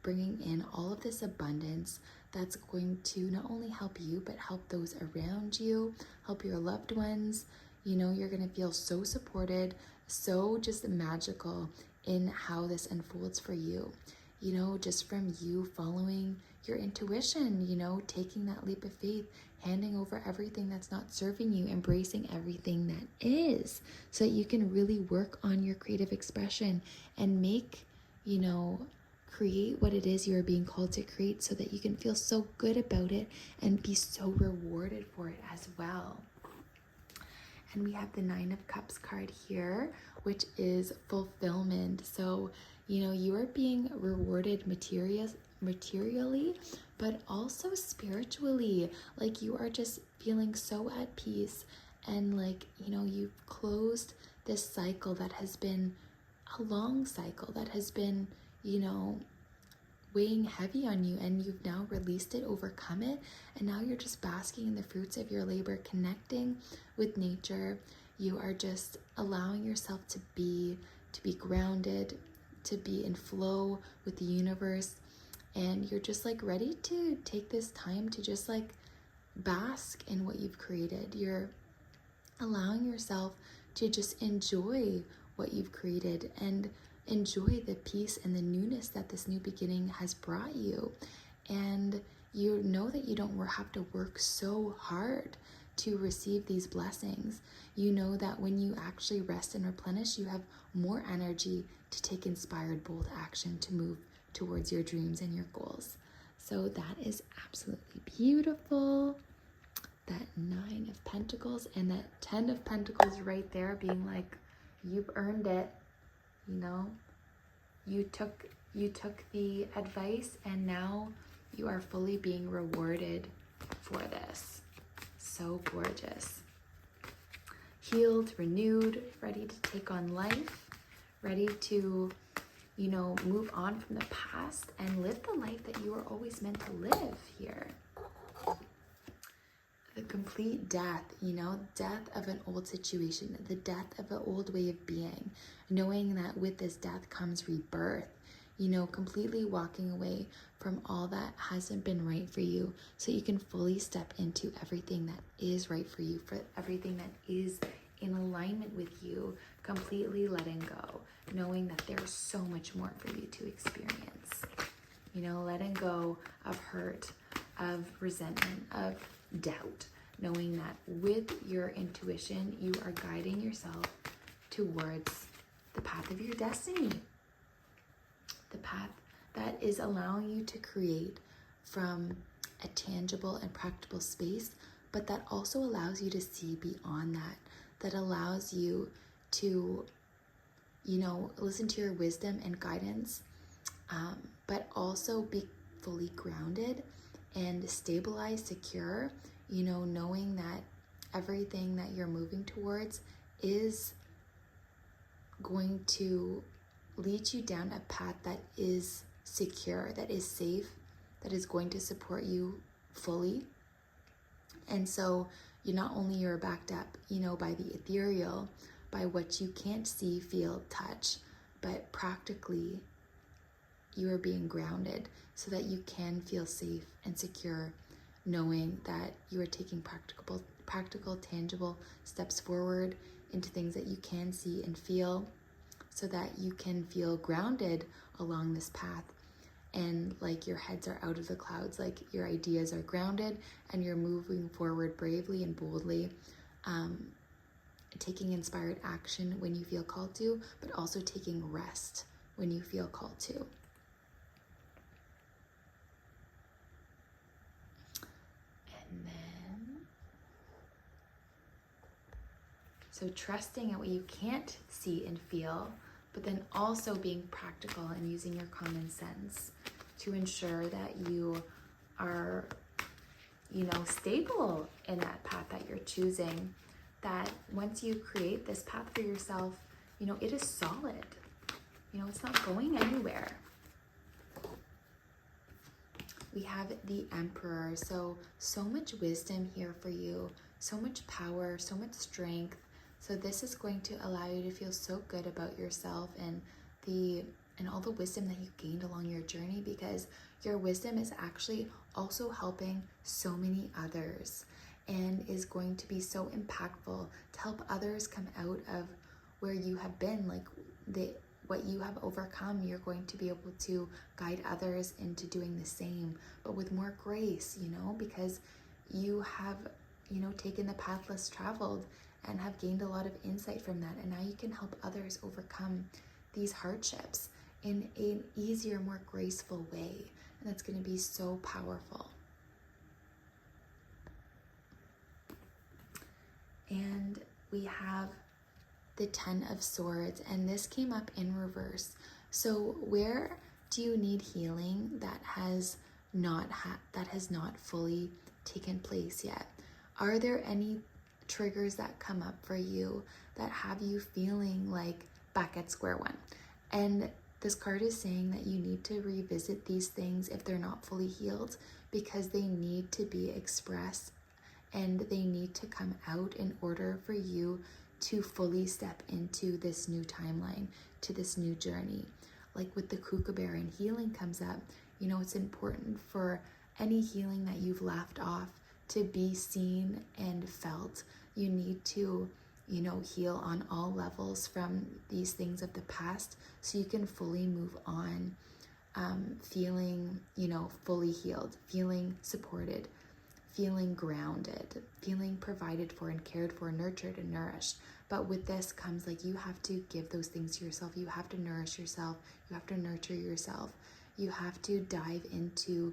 bringing in all of this abundance that's going to not only help you, but help those around you, help your loved ones, You know, you're going to feel so supported, so just magical in how this unfolds for you. You know, just from you following your intuition, you know, taking that leap of faith, handing over everything that's not serving you, embracing everything that is, so that you can really work on your creative expression and make, you know, create what it is you are being called to create, so that you can feel so good about it and be so rewarded for it as well. And we have the Nine of Cups card here, which is fulfillment. So, you know, you are being rewarded materially, but also spiritually. Like, you are just feeling so at peace, and like, you know, you've closed this cycle that has been a long cycle, that has been, you know, weighing heavy on you, and you've now released it, overcome it, and now you're just basking in the fruits of your labor, connecting with nature. You are just allowing yourself to be grounded, to be in flow with the universe, and you're just like ready to take this time to just like bask in what you've created. You're allowing yourself to just enjoy what you've created and enjoy the peace and the newness that this new beginning has brought you. And you know that you don't have to work so hard to receive these blessings. You know that when you actually rest and replenish, you have more energy to take inspired, bold action to move towards your dreams and your goals. So that is absolutely beautiful. That Nine of Pentacles and that 10 of Pentacles right there, being like, you've earned it. You know, you took the advice, and now you are fully being rewarded for this. So gorgeous. Healed, renewed, ready to take on life, ready to, you know, move on from the past and live the life that you were always meant to live here. The complete death, you know, death of an old situation, the death of an old way of being, knowing that with this death comes rebirth, you know, completely walking away from all that hasn't been right for you, so you can fully step into everything that is right for you, for everything that is in alignment with you, completely letting go, knowing that there's so much more for you to experience. You know, letting go of hurt, of resentment, of doubt, knowing that with your intuition, you are guiding yourself towards the path of your destiny, the path that is allowing you to create from a tangible and practical space, but that also allows you to see beyond that, that allows you to, you know, listen to your wisdom and guidance, but also be fully grounded and stabilized, secure, you know, knowing that everything that you're moving towards is going to lead you down a path that is secure, that is safe, that is going to support you fully. And so you're backed up, you know, by the ethereal, by what you can't see, feel, touch, but practically you are being grounded so that you can feel safe and secure, knowing that you are taking practical, tangible steps forward into things that you can see and feel, so that you can feel grounded along this path, and like your heads are out of the clouds, like your ideas are grounded and you're moving forward bravely and boldly, taking inspired action when you feel called to, but also taking rest when you feel called to. And then, so trusting at what you can't see and feel, but then also being practical and using your common sense to ensure that you are, you know, stable in that path that you're choosing. That once you create this path for yourself, you know, it is solid. You know, it's not going anywhere. We have the Emperor, so much wisdom here for you, so much power, so much strength. So this is going to allow you to feel so good about yourself and all the wisdom that you've gained along your journey, because your wisdom is actually also helping so many others. and is going to be so impactful to help others come out of where you have been, like what you have overcome. You're going to be able to guide others into doing the same, but with more grace, because you have, taken the path less traveled and have gained a lot of insight from that. And now you can help others overcome these hardships in an easier, more graceful way. And that's going to be so powerful. And we have the Ten of Swords, and this came up in reverse. So where do you need healing that has not fully taken place yet? Are there any triggers that come up for you that have you feeling like back at square one? And this card is saying that you need to revisit these things if they're not fully healed, because they need to be expressed and they need to come out in order for you to fully step into this new timeline, to this new journey. Like with the kookaburra and healing comes up, it's important for any healing that you've left off to be seen and felt. You need to, heal on all levels from these things of the past so you can fully move on, feeling, fully healed, feeling supported, feeling grounded, feeling provided for and cared for, nurtured and nourished. But with this comes like you have to give those things to yourself. You have to nourish yourself. You have to nurture yourself. You have to dive into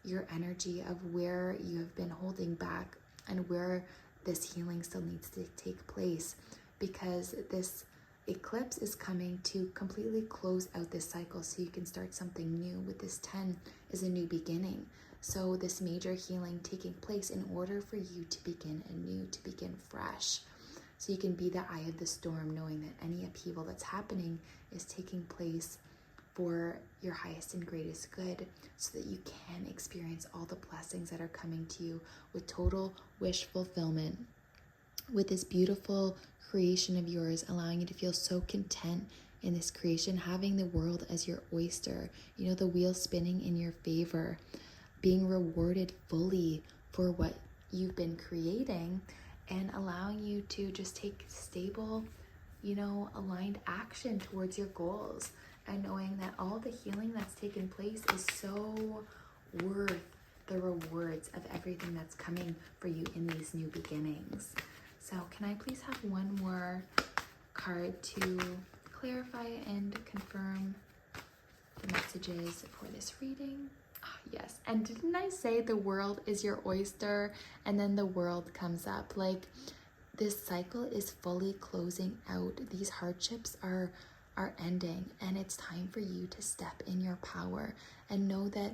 your energy of where you have been holding back and where this healing still needs to take place, because this eclipse is coming to completely close out this cycle so you can start something new. With this 10 is a new beginning. So this major healing taking place in order for you to begin anew, to begin fresh. So you can be the eye of the storm, knowing that any upheaval that's happening is taking place for your highest and greatest good, so that you can experience all the blessings that are coming to you with total wish fulfillment, with this beautiful creation of yours, allowing you to feel so content in this creation, having the world as your oyster, the wheel spinning in your favor, being rewarded fully for what you've been creating, and allowing you to just take stable, aligned action towards your goals, and knowing that all the healing that's taken place is so worth the rewards of everything that's coming for you in these new beginnings. So can I please have one more card to clarify and confirm the messages for this reading? Yes. And didn't I say the world is your oyster? And then the world comes up. Like, this cycle is fully closing out. These hardships are ending, and it's time for you to step in your power and know that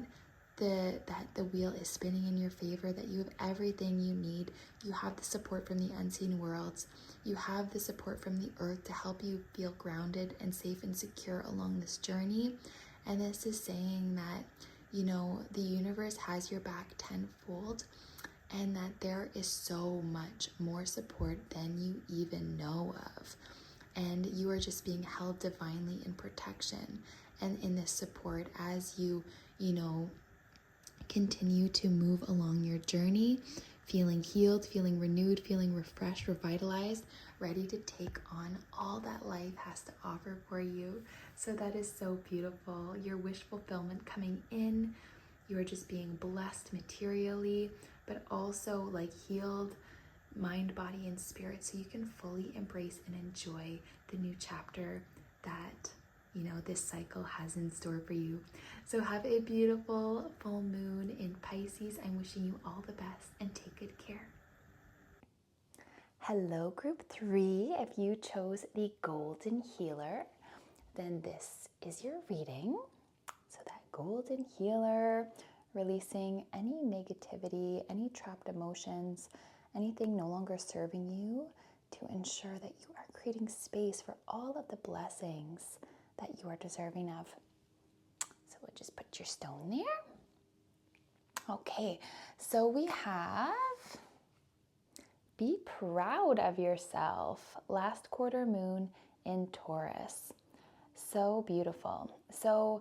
the wheel is spinning in your favor, that you have everything you need. You have the support from the unseen worlds. You have the support from the earth to help you feel grounded and safe and secure along this journey. And this is saying that, the universe has your back tenfold, and that there is so much more support than you even know of. And you are just being held divinely in protection and in this support as you, continue to move along your journey, feeling healed, feeling renewed, feeling refreshed, revitalized, ready to take on all that life has to offer for you. So that is so beautiful. Your wish fulfillment coming in. You are just being blessed materially, but also like healed mind, body, and spirit, so you can fully embrace and enjoy the new chapter that this cycle has in store for you. So have a beautiful full moon in Pisces. I'm wishing you all the best and take good care. Hello, group 3. If you chose the Golden Healer, then this is your reading. So that Golden Healer, releasing any negativity, any trapped emotions, anything no longer serving you, to ensure that you are creating space for all of the blessings that you are deserving of. So we'll just put your stone there. Okay, so we have be proud of yourself. Last quarter moon in Taurus. So beautiful. So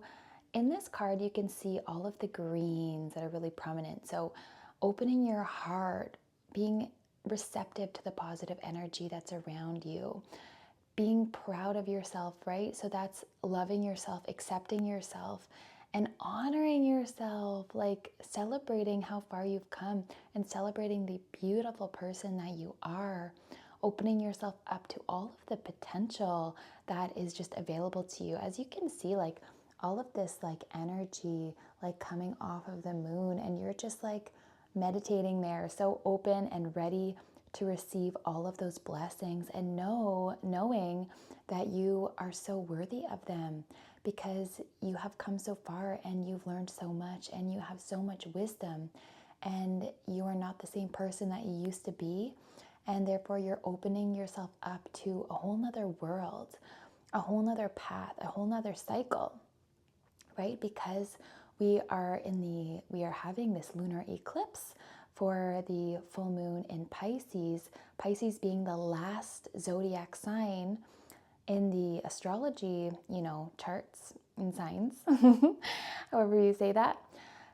in this card, you can see all of the greens that are really prominent. So opening your heart, being receptive to the positive energy that's around you, being proud of yourself, right? So that's loving yourself, accepting yourself, and honoring yourself, like celebrating how far you've come and celebrating the beautiful person that you are, opening yourself up to all of the potential that is just available to you. As you can see, like all of this like energy like coming off of the moon, and you're just like meditating there, so open and ready to receive all of those blessings, and knowing that you are so worthy of them because you have come so far and you've learned so much and you have so much wisdom, and you are not the same person that you used to be, and therefore you're opening yourself up to a whole nother world, a whole nother path, a whole nother cycle, right? Because we are having this lunar eclipse for the full moon in Pisces, Pisces being the last zodiac sign in the astrology, charts and signs, however you say that.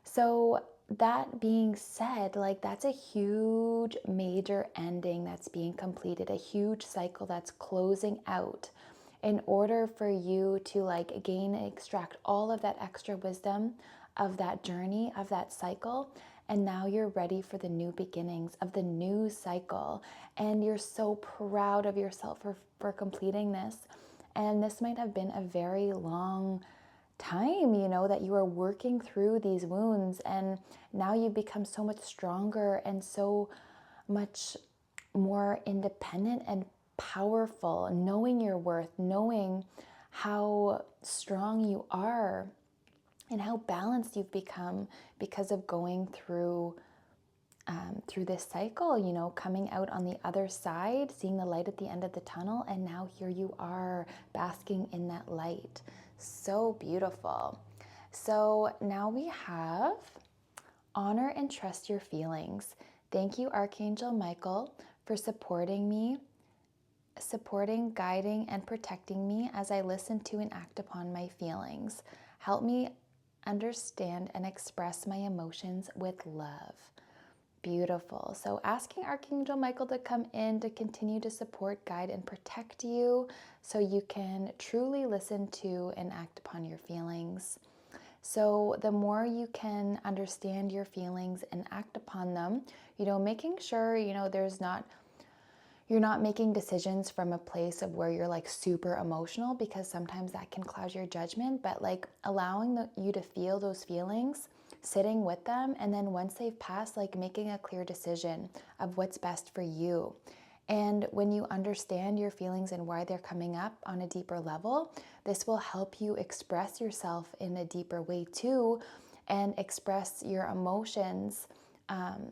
So that being said, like that's a huge major ending that's being completed, a huge cycle that's closing out, in order for you to like gain and extract all of that extra wisdom of that journey, of that cycle. And now you're ready for the new beginnings of the new cycle. And you're so proud of yourself for completing this. And this might have been a very long time, that you are working through these wounds. And now you've become so much stronger and so much more independent and powerful, knowing your worth, knowing how strong you are and how balanced you've become because of going through this cycle, coming out on the other side, seeing the light at the end of the tunnel, and now here you are basking in that light. So beautiful. So now we have honor and trust your feelings. Thank you, Archangel Michael, for supporting me, guiding, and protecting me as I listen to and act upon my feelings. Help me understand and express my emotions with love. Beautiful. So asking Archangel Michael to come in to continue to support, guide, and protect you so you can truly listen to and act upon your feelings. So the more you can understand your feelings and act upon them, making sure, you're not making decisions from a place of where you're like super emotional, because sometimes that can cloud your judgment, but like allowing you to feel those feelings, sitting with them, and then once they've passed, like making a clear decision of what's best for you. And when you understand your feelings and why they're coming up on a deeper level, this will help you express yourself in a deeper way too, and express your emotions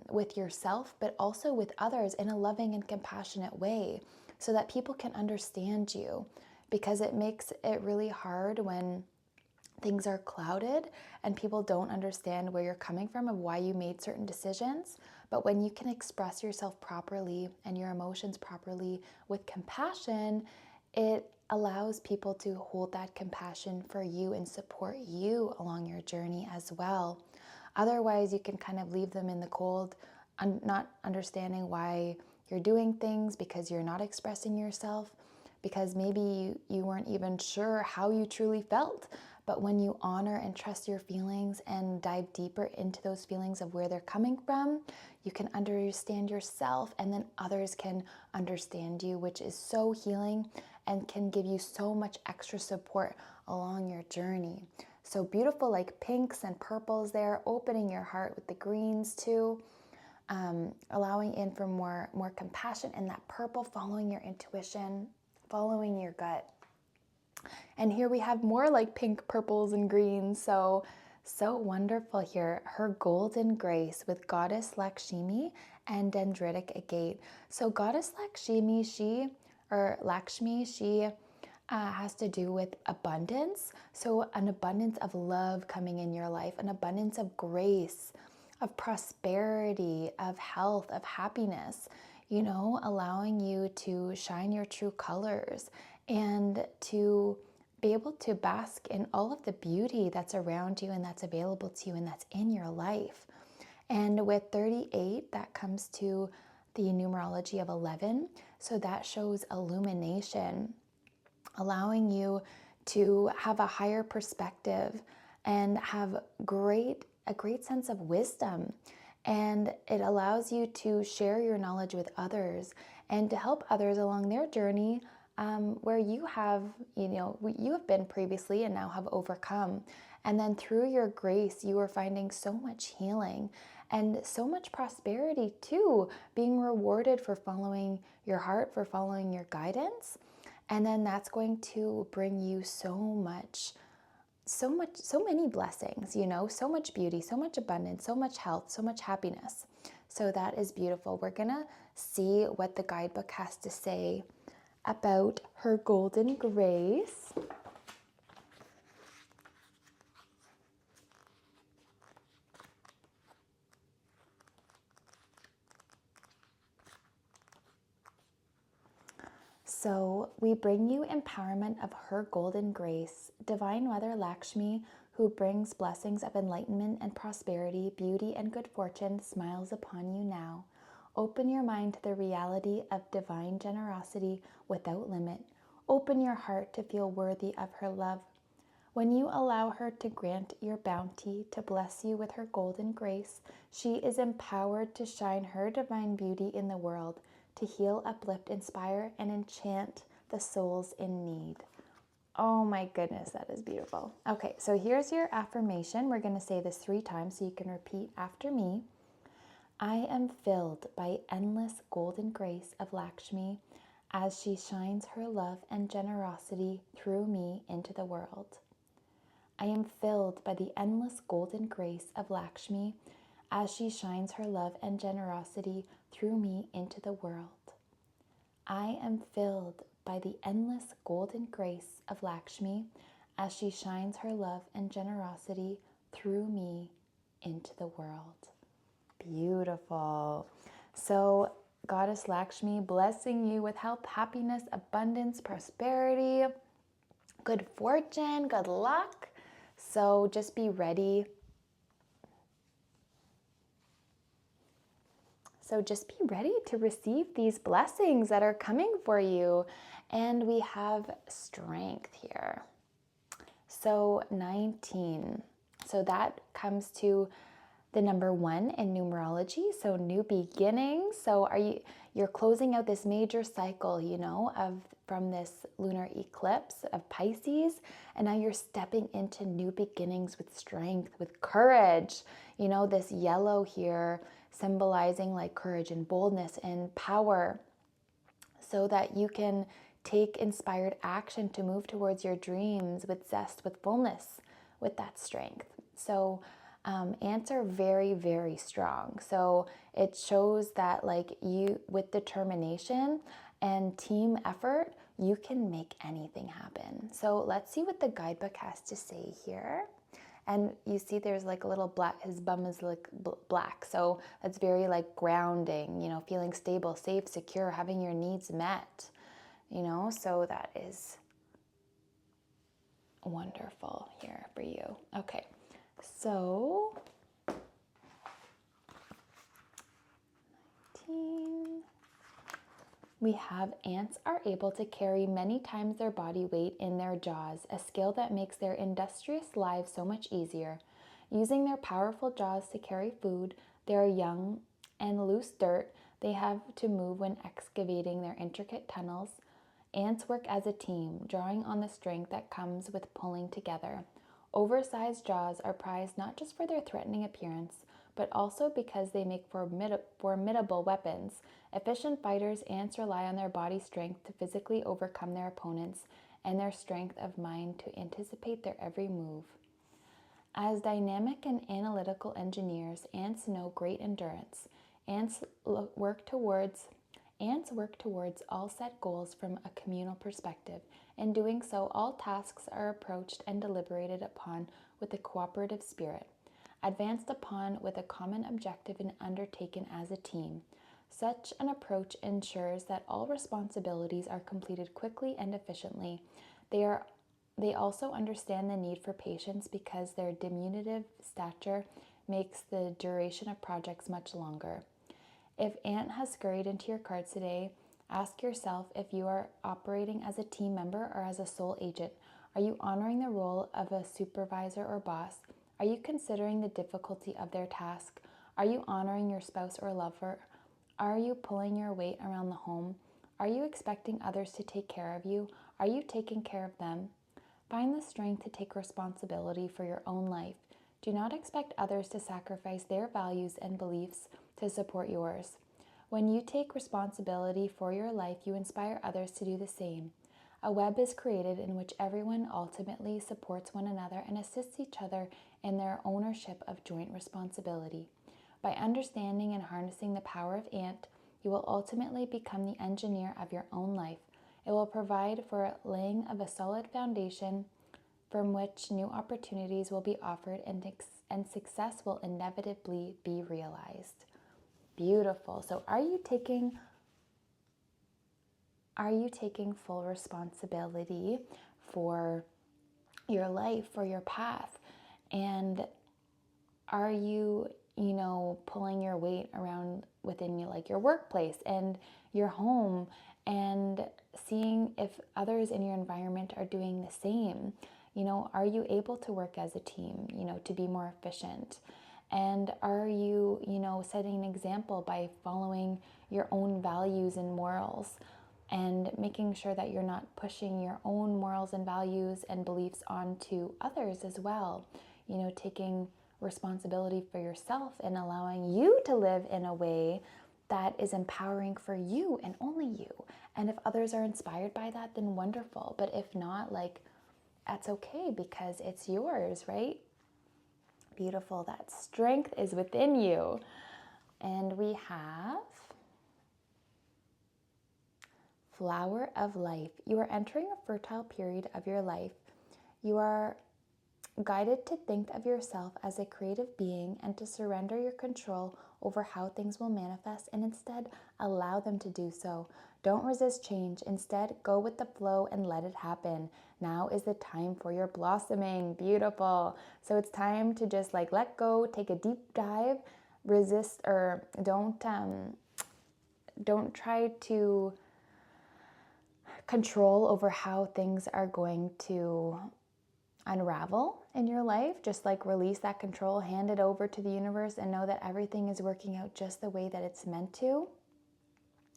with yourself, but also with others in a loving and compassionate way, so that people can understand you, because it makes it really hard when things are clouded and people don't understand where you're coming from and why you made certain decisions. But when you can express yourself properly and your emotions properly with compassion, it allows people to hold that compassion for you and support you along your journey as well. Otherwise, you can kind of leave them in the cold, not understanding why you're doing things, because you're not expressing yourself, because maybe you weren't even sure how you truly felt. But when you honor and trust your feelings and dive deeper into those feelings of where they're coming from, you can understand yourself, and then others can understand you, which is so healing and can give you so much extra support along your journey. So beautiful, like pinks and purples there, opening your heart with the greens too, allowing in for more compassion, and that purple following your intuition, following your gut. And here we have more like pink, purples, and greens. So wonderful here. Her golden grace with Goddess Lakshmi and Dendritic Agate. So Goddess Lakshmi, she has to do with abundance. So an abundance of love coming in your life, an abundance of grace, of prosperity, of health, of happiness, allowing you to shine your true colors and to be able to bask in all of the beauty that's around you and that's available to you and that's in your life. And with 38, that comes to the numerology of 11. So that shows illumination, allowing you to have a higher perspective and have a great sense of wisdom. And it allows you to share your knowledge with others and to help others along their journey, where you have been previously and now have overcome. And then through your grace, you are finding so much healing and so much prosperity too, being rewarded for following your heart, for following your guidance. And then that's going to bring you so many blessings, so much beauty, so much abundance, so much health, so much happiness. So that is beautiful. We're going to see what the guidebook has to say about her golden grace. So we bring you empowerment of her golden grace, Divine Mother Lakshmi, who brings blessings of enlightenment and prosperity, beauty and good fortune, smiles upon you now. Open your mind to the reality of divine generosity without limit. Open your heart to feel worthy of her love. When you allow her to grant your bounty, to bless you with her golden grace, she is empowered to shine her divine beauty in the world, to heal, uplift, inspire, and enchant the souls in need. Oh my goodness, that is beautiful. Okay, so here's your affirmation. We're going to say this 3 times so you can repeat after me. I am filled by endless golden grace of Lakshmi as she shines her love and generosity through me into the world. I am filled by the endless golden grace of Lakshmi as she shines her love and generosity through me into the world. I am filled by the endless golden grace of Lakshmi as she shines her love and generosity through me into the world. Beautiful. So, Goddess Lakshmi blessing you with health, happiness, abundance, prosperity, good fortune, good luck. So just be ready. So just be ready to receive these blessings that are coming for you. And we have strength here. So 19. So that comes to the number 1 in numerology. So new beginnings. So you're closing out this major cycle, from this lunar eclipse of Pisces, and now you're stepping into new beginnings with strength, with courage. This yellow here symbolizing like courage and boldness and power, so that you can take inspired action to move towards your dreams with zest, with fullness, with that strength. So ants are very, very strong. So it shows that you, with determination and team effort, you can make anything happen. So let's see what the guidebook has to say here. And you see there's a little black, his bum is black. So that's very grounding, feeling stable, safe, secure, having your needs met, so that is wonderful here for you. Okay. So, 19. We have ants are able to carry many times their body weight in their jaws, a skill that makes their industrious lives so much easier. Using their powerful jaws to carry food, their young and loose dirt they have to move when excavating their intricate tunnels. Ants work as a team, drawing on the strength that comes with pulling together. Oversized jaws are prized not just for their threatening appearance, but also because they make formidable weapons. Efficient fighters, ants rely on their body strength to physically overcome their opponents and their strength of mind to anticipate their every move. As dynamic and analytical engineers, ants know great endurance. Ants work towards all set goals from a communal perspective. In doing so, all tasks are approached and deliberated upon with a cooperative spirit, advanced upon with a common objective and undertaken as a team. Such an approach ensures that all responsibilities are completed quickly and efficiently. They also understand the need for patience because their diminutive stature makes the duration of projects much longer. If Ant has scurried into your cards today, ask yourself if you are operating as a team member or as a sole agent. Are you honoring the role of a supervisor or boss? Are you considering the difficulty of their task? Are you honoring your spouse or lover? Are you pulling your weight around the home? Are you expecting others to take care of you? Are you taking care of them? Find the strength to take responsibility for your own life. Do not expect others to sacrifice their values and beliefs to support yours. When you take responsibility for your life, you inspire others to do the same. A web is created in which everyone ultimately supports one another and assists each other in their ownership of joint responsibility. By understanding and harnessing the power of Ant, you will ultimately become the engineer of your own life. It will provide for laying of a solid foundation from which new opportunities will be offered and success will inevitably be realized. Beautiful. So are you taking full responsibility for your life, for your path? And are you, pulling your weight around within your workplace and your home, and seeing if others in your environment are doing the same? Are you able to work as a team, to be more efficient? And are you, setting an example by following your own values and morals, and making sure that you're not pushing your own morals and values and beliefs onto others as well? Taking responsibility for yourself and allowing you to live in a way that is empowering for you and only you. And if others are inspired by that, then wonderful. But if not, that's okay, because it's yours, right? Beautiful. That strength is within you. And we have Flower of Life. You are entering a fertile period of your life. You are guided to think of yourself as a creative being and to surrender your control over how things will manifest and instead allow them to do so. Don't resist change. Instead, go with the flow and let it happen. Now is the time for your blossoming. Beautiful. So it's time to just let go, take a deep dive, resist, or don't try to control over how things are going to unravel in your life. Just release that control, hand it over to the universe, and know that everything is working out just the way that it's meant to.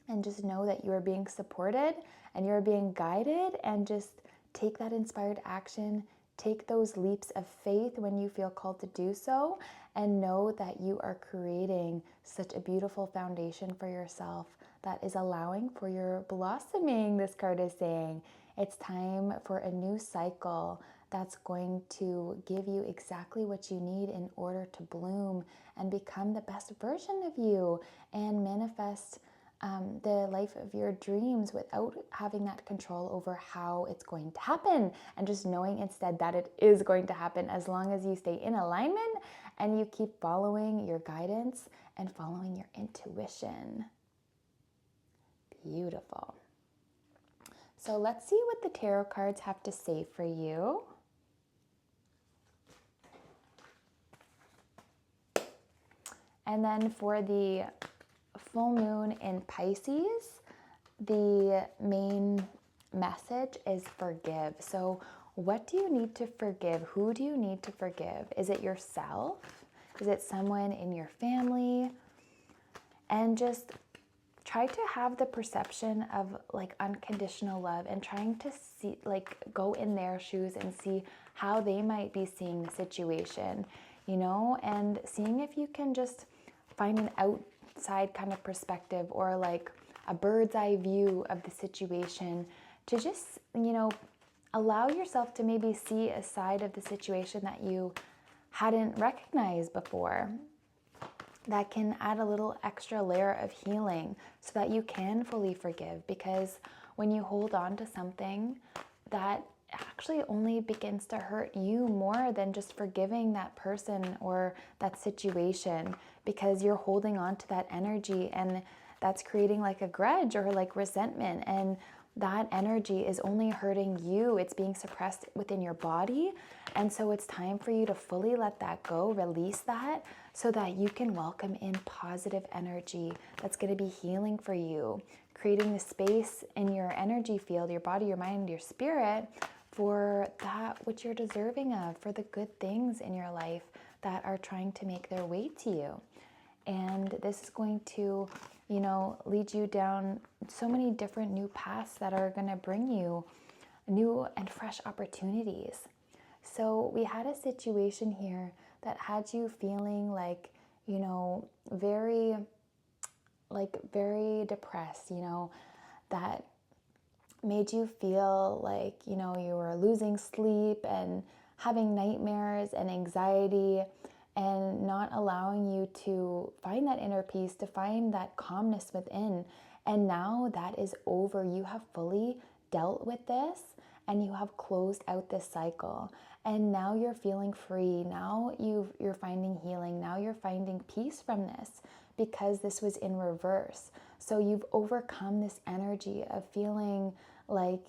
And just know that you are being supported and you're being guided, and just take that inspired action. Take those leaps of faith when you feel called to do so, and know that you are creating such a beautiful foundation for yourself that is allowing for your blossoming. This card is saying it's time for a new cycle that's going to give you exactly what you need in order to bloom and become the best version of you and manifest the life of your dreams without having that control over how it's going to happen, and just knowing instead that it is going to happen as long as you stay in alignment and you keep following your guidance and following your intuition. Beautiful. So let's see what the tarot cards have to say for you. And then for the full moon in Pisces, the main message is forgive. So what do you need to forgive? Who do you need to forgive? Is it yourself? Is it someone in your family? And just try to have the perception of unconditional love, and trying to see, go in their shoes and see how they might be seeing the situation, and seeing if you can just find an outside kind of perspective, or a bird's eye view of the situation, to just, allow yourself to maybe see a side of the situation that you hadn't recognized before. That can add a little extra layer of healing so that you can fully forgive. Because when you hold on to something, that actually only begins to hurt you more than just forgiving that person or that situation, because you're holding on to that energy, and that's creating a grudge or resentment. And that energy is only hurting you. It's being suppressed within your body. And so it's time for you to fully let that go, release that, so that you can welcome in positive energy that's going to be healing for you, creating the space in your energy field, your body, your mind, your spirit, for that which you're deserving of, for the good things in your life that are trying to make their way to you. And this is going to, lead you down so many different new paths that are going to bring you new and fresh opportunities. So we had a situation here that had you feeling like, very, very depressed, that made you feel like, you were losing sleep and having nightmares and anxiety, and not allowing you to find that inner peace, to find that calmness within. And now that is over. You have fully dealt with this and you have closed out this cycle. And now you're feeling free. Now you're finding healing. Now you're finding peace from this, because this was in reverse. So you've overcome this energy of feeling like,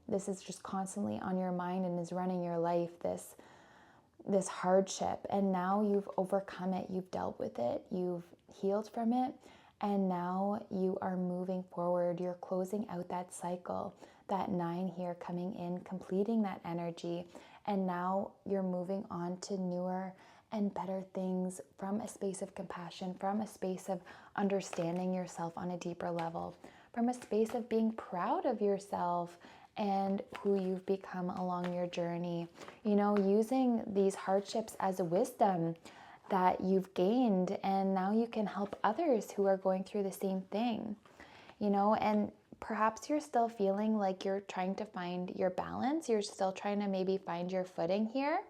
this is just constantly on your mind and is running your life, this hardship. And now you've overcome it, you've dealt with it, you've healed from it, and now you are moving forward. You're closing out that cycle, that 9 here coming in, completing that energy, and now you're moving on to newer and better things from a space of compassion, from a space of understanding yourself on a deeper level, from a space of being proud of yourself and who you've become along your journey. Using these hardships as a wisdom that you've gained, and now you can help others who are going through the same thing. And perhaps you're still feeling like you're trying to find your balance. You're still trying to maybe find your footing here,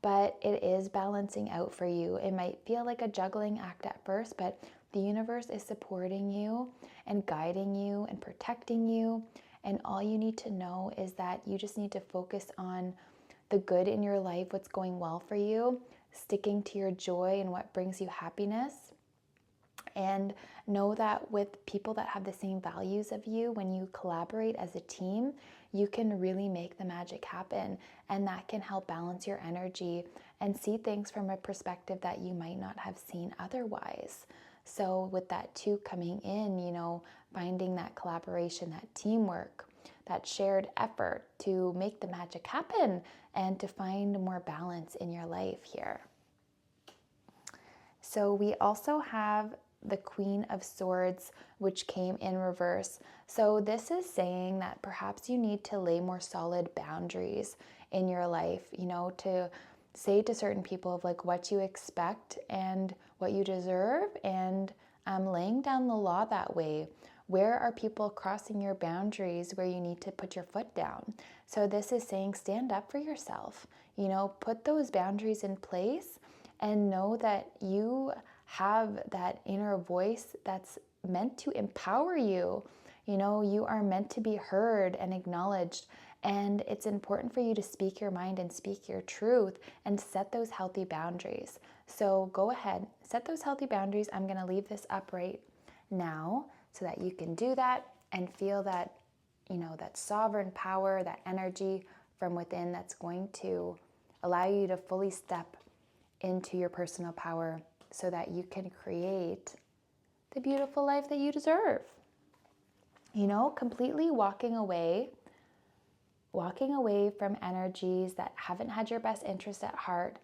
but it is balancing out for you. It might feel like a juggling act at first, but the universe is supporting you and guiding you and protecting you. And all you need to know is that you just need to focus on the good in your life, what's going well for you, sticking to your joy and what brings you happiness. And know that with people that have the same values of you, when you collaborate as a team, you can really make the magic happen. And that can help balance your energy and see things from a perspective that you might not have seen otherwise. So with that 2 coming in, finding that collaboration, that teamwork, that shared effort to make the magic happen and to find more balance in your life here. So we also have the Queen of Swords, which came in reverse. So this is saying that perhaps you need to lay more solid boundaries in your life, to say to certain people of like what you expect and what you deserve, and laying down the law that way. Where are people crossing your boundaries where you need to put your foot down? So this is saying stand up for yourself, put those boundaries in place, and know that you have that inner voice that's meant to empower you. You are meant to be heard and acknowledged. And it's important for you to speak your mind and speak your truth and set those healthy boundaries. So go ahead, set those healthy boundaries. I'm going to leave this up right now so that you can do that and feel that, that sovereign power, that energy from within that's going to allow you to fully step into your personal power so that you can create the beautiful life that you deserve. Completely walking away from energies that haven't had your best interest at heart,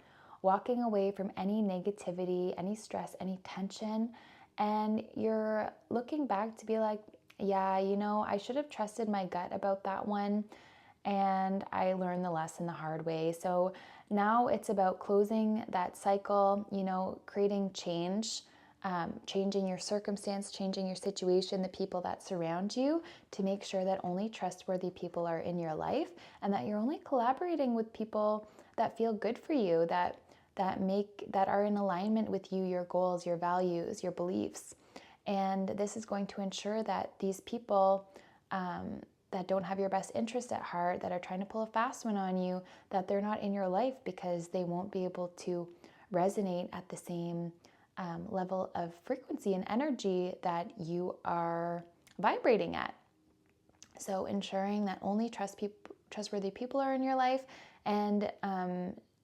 walking away from any negativity, any stress, any tension, and you're looking back to be like, yeah, I should have trusted my gut about that one, and I learned the lesson the hard way. So now it's about closing that cycle, creating change, changing your circumstance, changing your situation, the people that surround you, to make sure that only trustworthy people are in your life, and that you're only collaborating with people that feel good for you, that are in alignment with you, your goals, your values, your beliefs. And this is going to ensure that these people that don't have your best interest at heart, that are trying to pull a fast one on you, that they're not in your life, because they won't be able to resonate at the same level of frequency and energy that you are vibrating at. So ensuring that only trustworthy people are in your life, and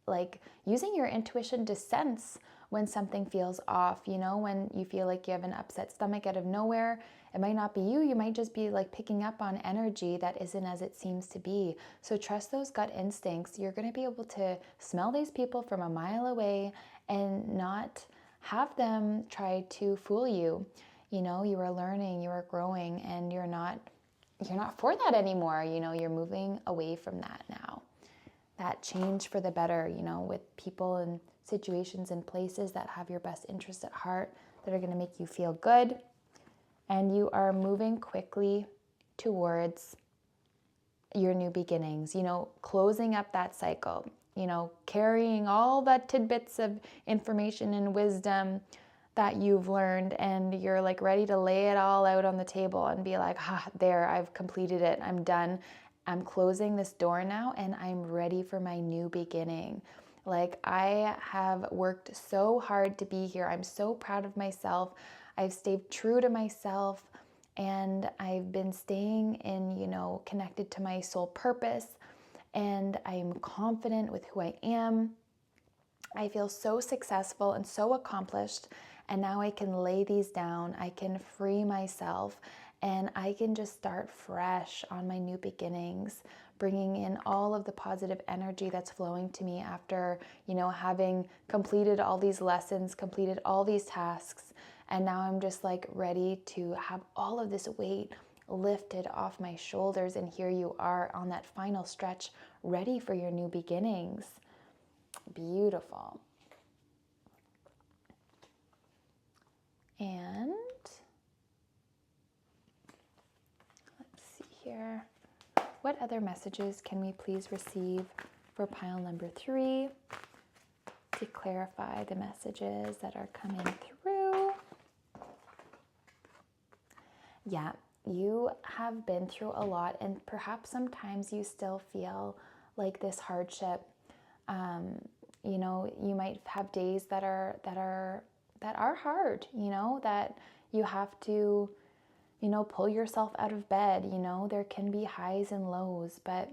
like using your intuition to sense when something feels off, you know, when you feel like you have an upset stomach out of nowhere. It might not be you, you might just be like picking up on energy that isn't as it seems to be. So trust those gut instincts. You're going to be able to smell these people from a mile away and not have them try to fool you. You know, you are learning, you are growing, and you're not for that anymore. You know, you're moving away from that now. That change for the better, you know, with people and situations and places that have your best interests at heart, that are going to make you feel good. And you are moving quickly towards your new beginnings, you know, closing up that cycle, you know, carrying all the tidbits of information and wisdom that you've learned, and you're like ready to lay it all out on the table and be like, there, I've completed it. I'm done. I'm closing this door now, and I'm ready for my new beginning. Like, I have worked so hard to be here. I'm so proud of myself. I've stayed true to myself, and I've been staying in, you know, connected to my soul purpose, and I'm confident with who I am. I feel so successful and so accomplished, and now I can lay these down. I can free myself, and I can just start fresh on my new beginnings, bringing in all of the positive energy that's flowing to me after, you know, having completed all these lessons, completed all these tasks. And now I'm just like ready to have all of this weight lifted off my shoulders. And here you are on that final stretch, ready for your new beginnings. Beautiful. And let's see here. What other messages can we please receive for pile number 3 to clarify the messages that are coming through? Yeah, you have been through a lot, and perhaps sometimes you still feel like this hardship. You know, you might have days that are hard, you know, that you have to, you know, pull yourself out of bed. You know, there can be highs and lows, but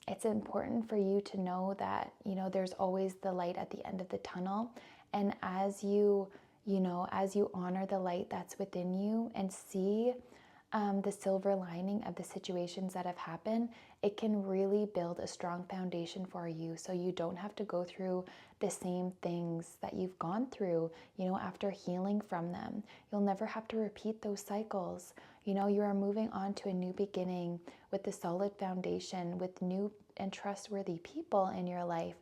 it's important for you to know that, you know, there's always the light at the end of the tunnel. And as you know, as you honor the light that's within you and see the silver lining of the situations that have happened, it can really build a strong foundation for you, so you don't have to go through the same things that you've gone through, you know, after healing from them. You'll never have to repeat those cycles. You know, you are moving on to a new beginning with a solid foundation, with new and trustworthy people in your life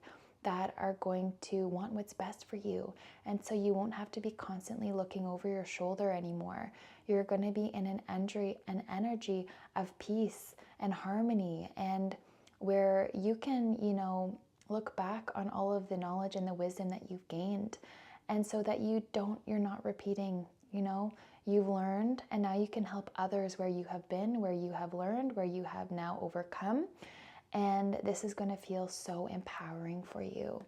that are going to want what's best for you. And so you won't have to be constantly looking over your shoulder anymore. You're going to be in an energy of peace and harmony, and where you can, you know, look back on all of the knowledge and the wisdom that you've gained. And so that you're not repeating, you know, you've learned, and now you can help others where you have been, where you have learned, where you have now overcome. And this is going to feel so empowering for you.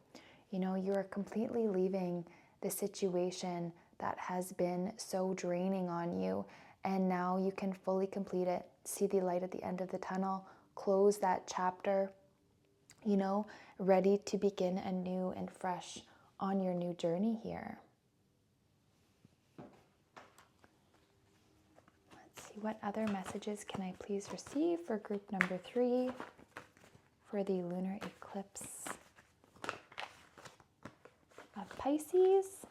You know, you are completely leaving the situation that has been so draining on you, and now you can fully complete it, see the light at the end of the tunnel, close that chapter, you know, ready to begin anew and fresh on your new journey here. Let's see, what other messages can I please receive for group number 3 for the lunar eclipse of Pisces?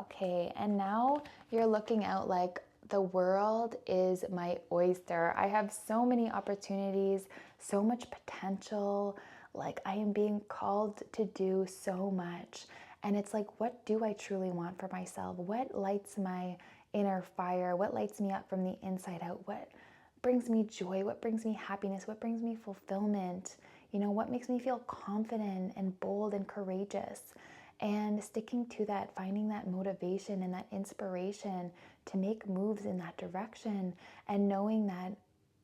Okay, and now you're looking out like, the world is my oyster. I have so many opportunities, so much potential. Like, I am being called to do so much. And it's like, what do I truly want for myself? What lights my inner fire? What lights me up from the inside out? What brings me joy? What brings me happiness? What brings me fulfillment? You know, what makes me feel confident and bold and courageous? And sticking to that, finding that motivation and that inspiration to make moves in that direction, and knowing that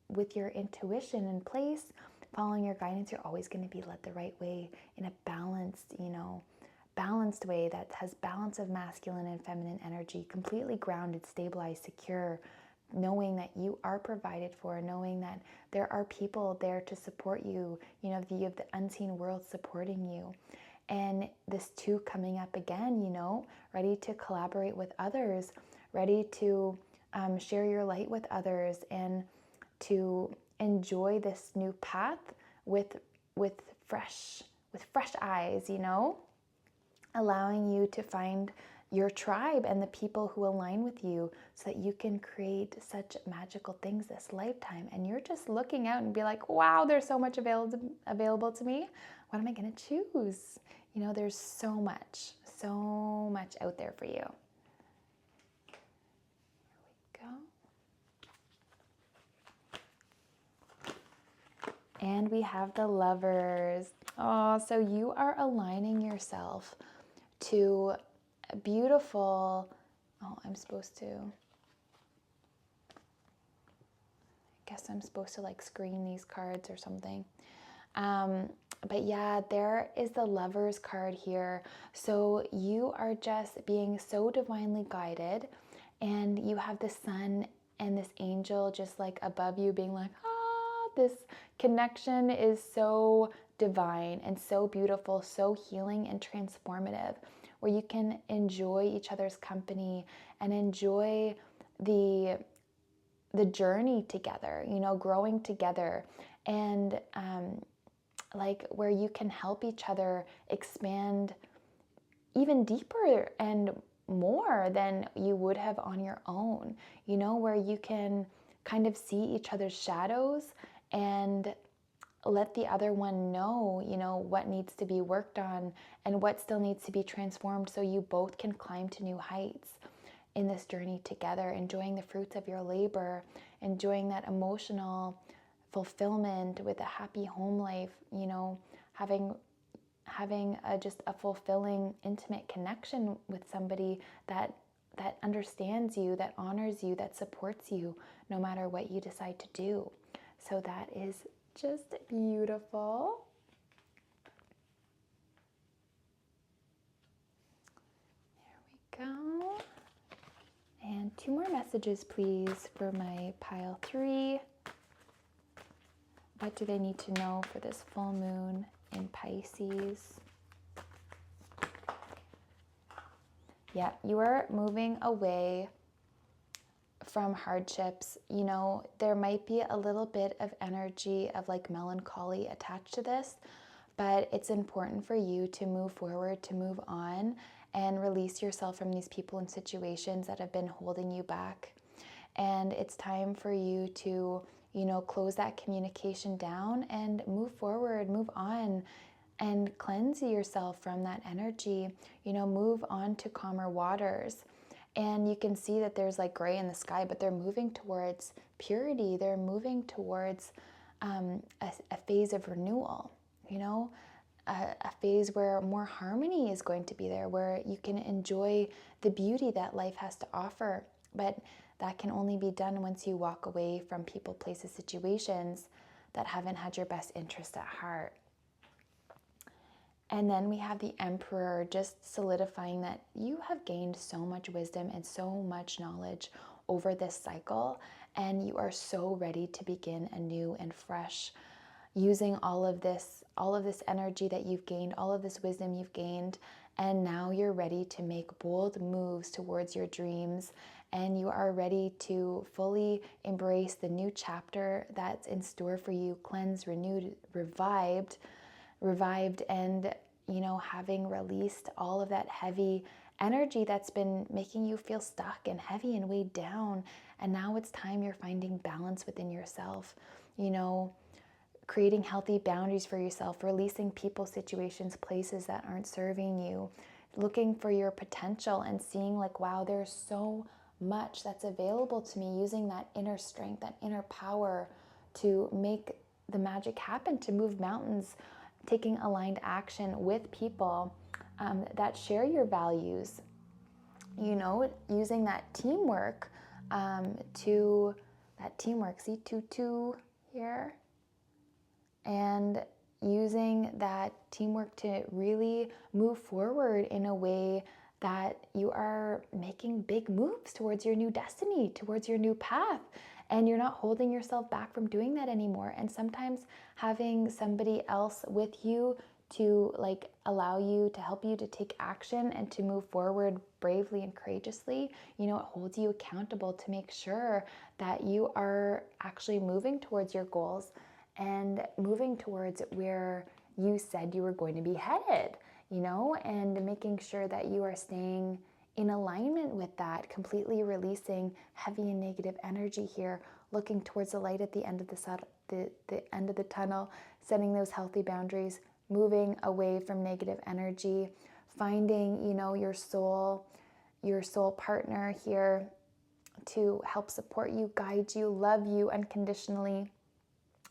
with your intuition in place, following your guidance, you're always going to be led the right way, in a balanced, you know, balanced way that has balance of masculine and feminine energy, completely grounded, stabilized, secure, knowing that you are provided for, knowing that there are people there to support you. You know, you have the unseen world supporting you. And this too coming up again, you know, ready to collaborate with others, ready to share your light with others, and to enjoy this new path with fresh eyes, you know, allowing you to find your tribe and the people who align with you so that you can create such magical things this lifetime. And you're just looking out and be like, wow, there's so much available to me. What am I going to choose? You know, there's so much out there for you. Here we go. And we have the Lovers. Oh, so you are aligning yourself to a beautiful, I'm supposed to like screen these cards or something. But yeah, there is the Lovers card here. So you are just being so divinely guided, and you have the sun and this angel just like above you being like, this connection is so divine and so beautiful, so healing and transformative, where you can enjoy each other's company and enjoy the journey together, you know, growing together, and like where you can help each other expand even deeper and more than you would have on your own, you know, where you can kind of see each other's shadows and let the other one know, you know, what needs to be worked on and what still needs to be transformed, so you both can climb to new heights in this journey together, enjoying the fruits of your labor, enjoying that emotional fulfillment with a happy home life, you know, having just a fulfilling, intimate connection with somebody that understands you, that honors you, that supports you, no matter what you decide to do. So that is just beautiful. There we go. And 2 more messages, please, for my pile 3. What do they need to know for this full moon in Pisces? Yeah, you are moving away from hardships. You know, there might be a little bit of energy of like melancholy attached to this, but it's important for you to move forward, to move on, and release yourself from these people and situations that have been holding you back. And it's time for you to, you know, close that communication down and move forward, move on, and cleanse yourself from that energy. You know, move on to calmer waters. And you can see that there's like gray in the sky, but they're moving towards purity. They're moving towards a phase of renewal, you know, a phase where more harmony is going to be there, where you can enjoy the beauty that life has to offer. But that can only be done once you walk away from people, places, situations that haven't had your best interest at heart. And then we have the Emperor, just solidifying that you have gained so much wisdom and so much knowledge over this cycle, and you are so ready to begin anew and fresh, using all of this energy that you've gained, all of this wisdom you've gained, and now you're ready to make bold moves towards your dreams, and you are ready to fully embrace the new chapter that's in store for you, cleansed, renewed, revived, and, you know, having released all of that heavy energy that's been making you feel stuck and heavy and weighed down. And now it's time you're finding balance within yourself, you know, creating healthy boundaries for yourself, releasing people, situations, places that aren't serving you, looking for your potential and seeing like, wow, there's so much that's available to me, using that inner strength, that inner power to make the magic happen, to move mountains, taking aligned action with people that share your values, you know, using that teamwork see 2-2 here, and using that teamwork to really move forward in a way that you are making big moves towards your new destiny, towards your new path, and you're not holding yourself back from doing that anymore. And sometimes having somebody else with you to like allow you, to help you to take action and to move forward bravely and courageously, it holds you accountable to make sure that you are actually moving towards your goals and moving towards where you said you were going to be headed, and making sure that you are staying in alignment with that, completely releasing heavy and negative energy here, looking towards the light at the end of the end of the tunnel, setting those healthy boundaries, moving away from negative energy, finding, your soul partner here to help support you, guide you, love you unconditionally,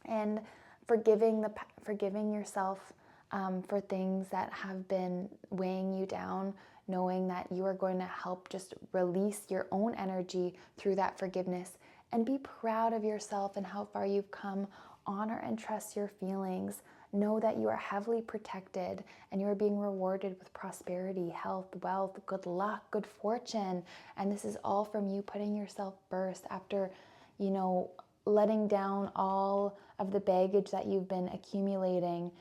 and forgiving yourself for things that have been weighing you down, knowing that you are going to help just release your own energy through that forgiveness, and be proud of yourself and how far you've come. Honor and trust your feelings. Know that you are heavily protected and you are being rewarded with prosperity, health, wealth, good luck, good fortune. And this is all from you putting yourself first after, letting down all of the baggage that you've been accumulating,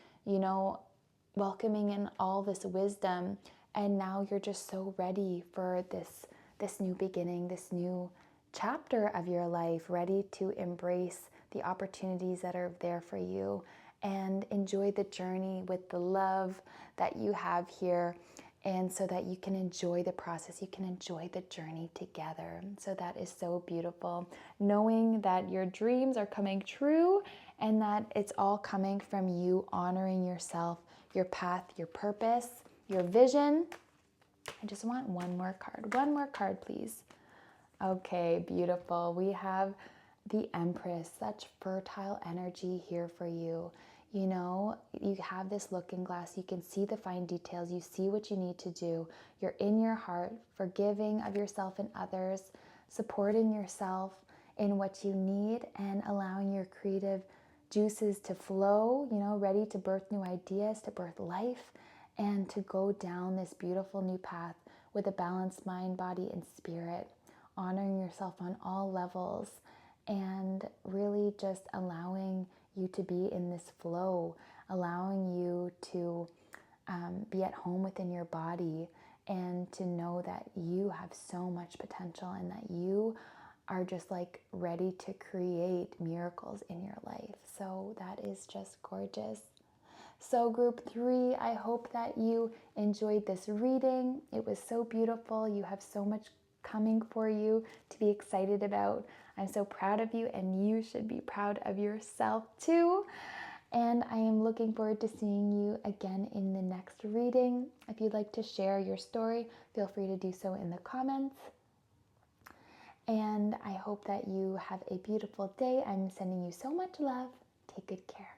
welcoming in all this wisdom. And now you're just so ready for this new beginning, this new chapter of your life, ready to embrace the opportunities that are there for you and enjoy the journey with the love that you have here. And so that you can enjoy the process, you can enjoy the journey together. So that is so beautiful. Knowing that your dreams are coming true and that it's all coming from you honoring yourself, your path, your purpose, your vision. I just want one more card, please. Okay, beautiful. We have the Empress, such fertile energy here for you. You have this looking glass, you can see the fine details, you see what you need to do. You're in your heart, forgiving of yourself and others, supporting yourself in what you need and allowing your creative juices to flow, ready to birth new ideas, to birth life, and to go down this beautiful new path with a balanced mind, body, and spirit, honoring yourself on all levels, and really just allowing you to be in this flow, allowing you to be at home within your body and to know that you have so much potential and that you are just like ready to create miracles in your life. So that is just gorgeous. So group 3, I hope that you enjoyed this reading. It was so beautiful. You have so much coming for you to be excited about. I'm so proud of you, and you should be proud of yourself too. And I am looking forward to seeing you again in the next reading. If you'd like to share your story, feel free to do so in the comments. And I hope that you have a beautiful day. I'm sending you so much love. Take good care.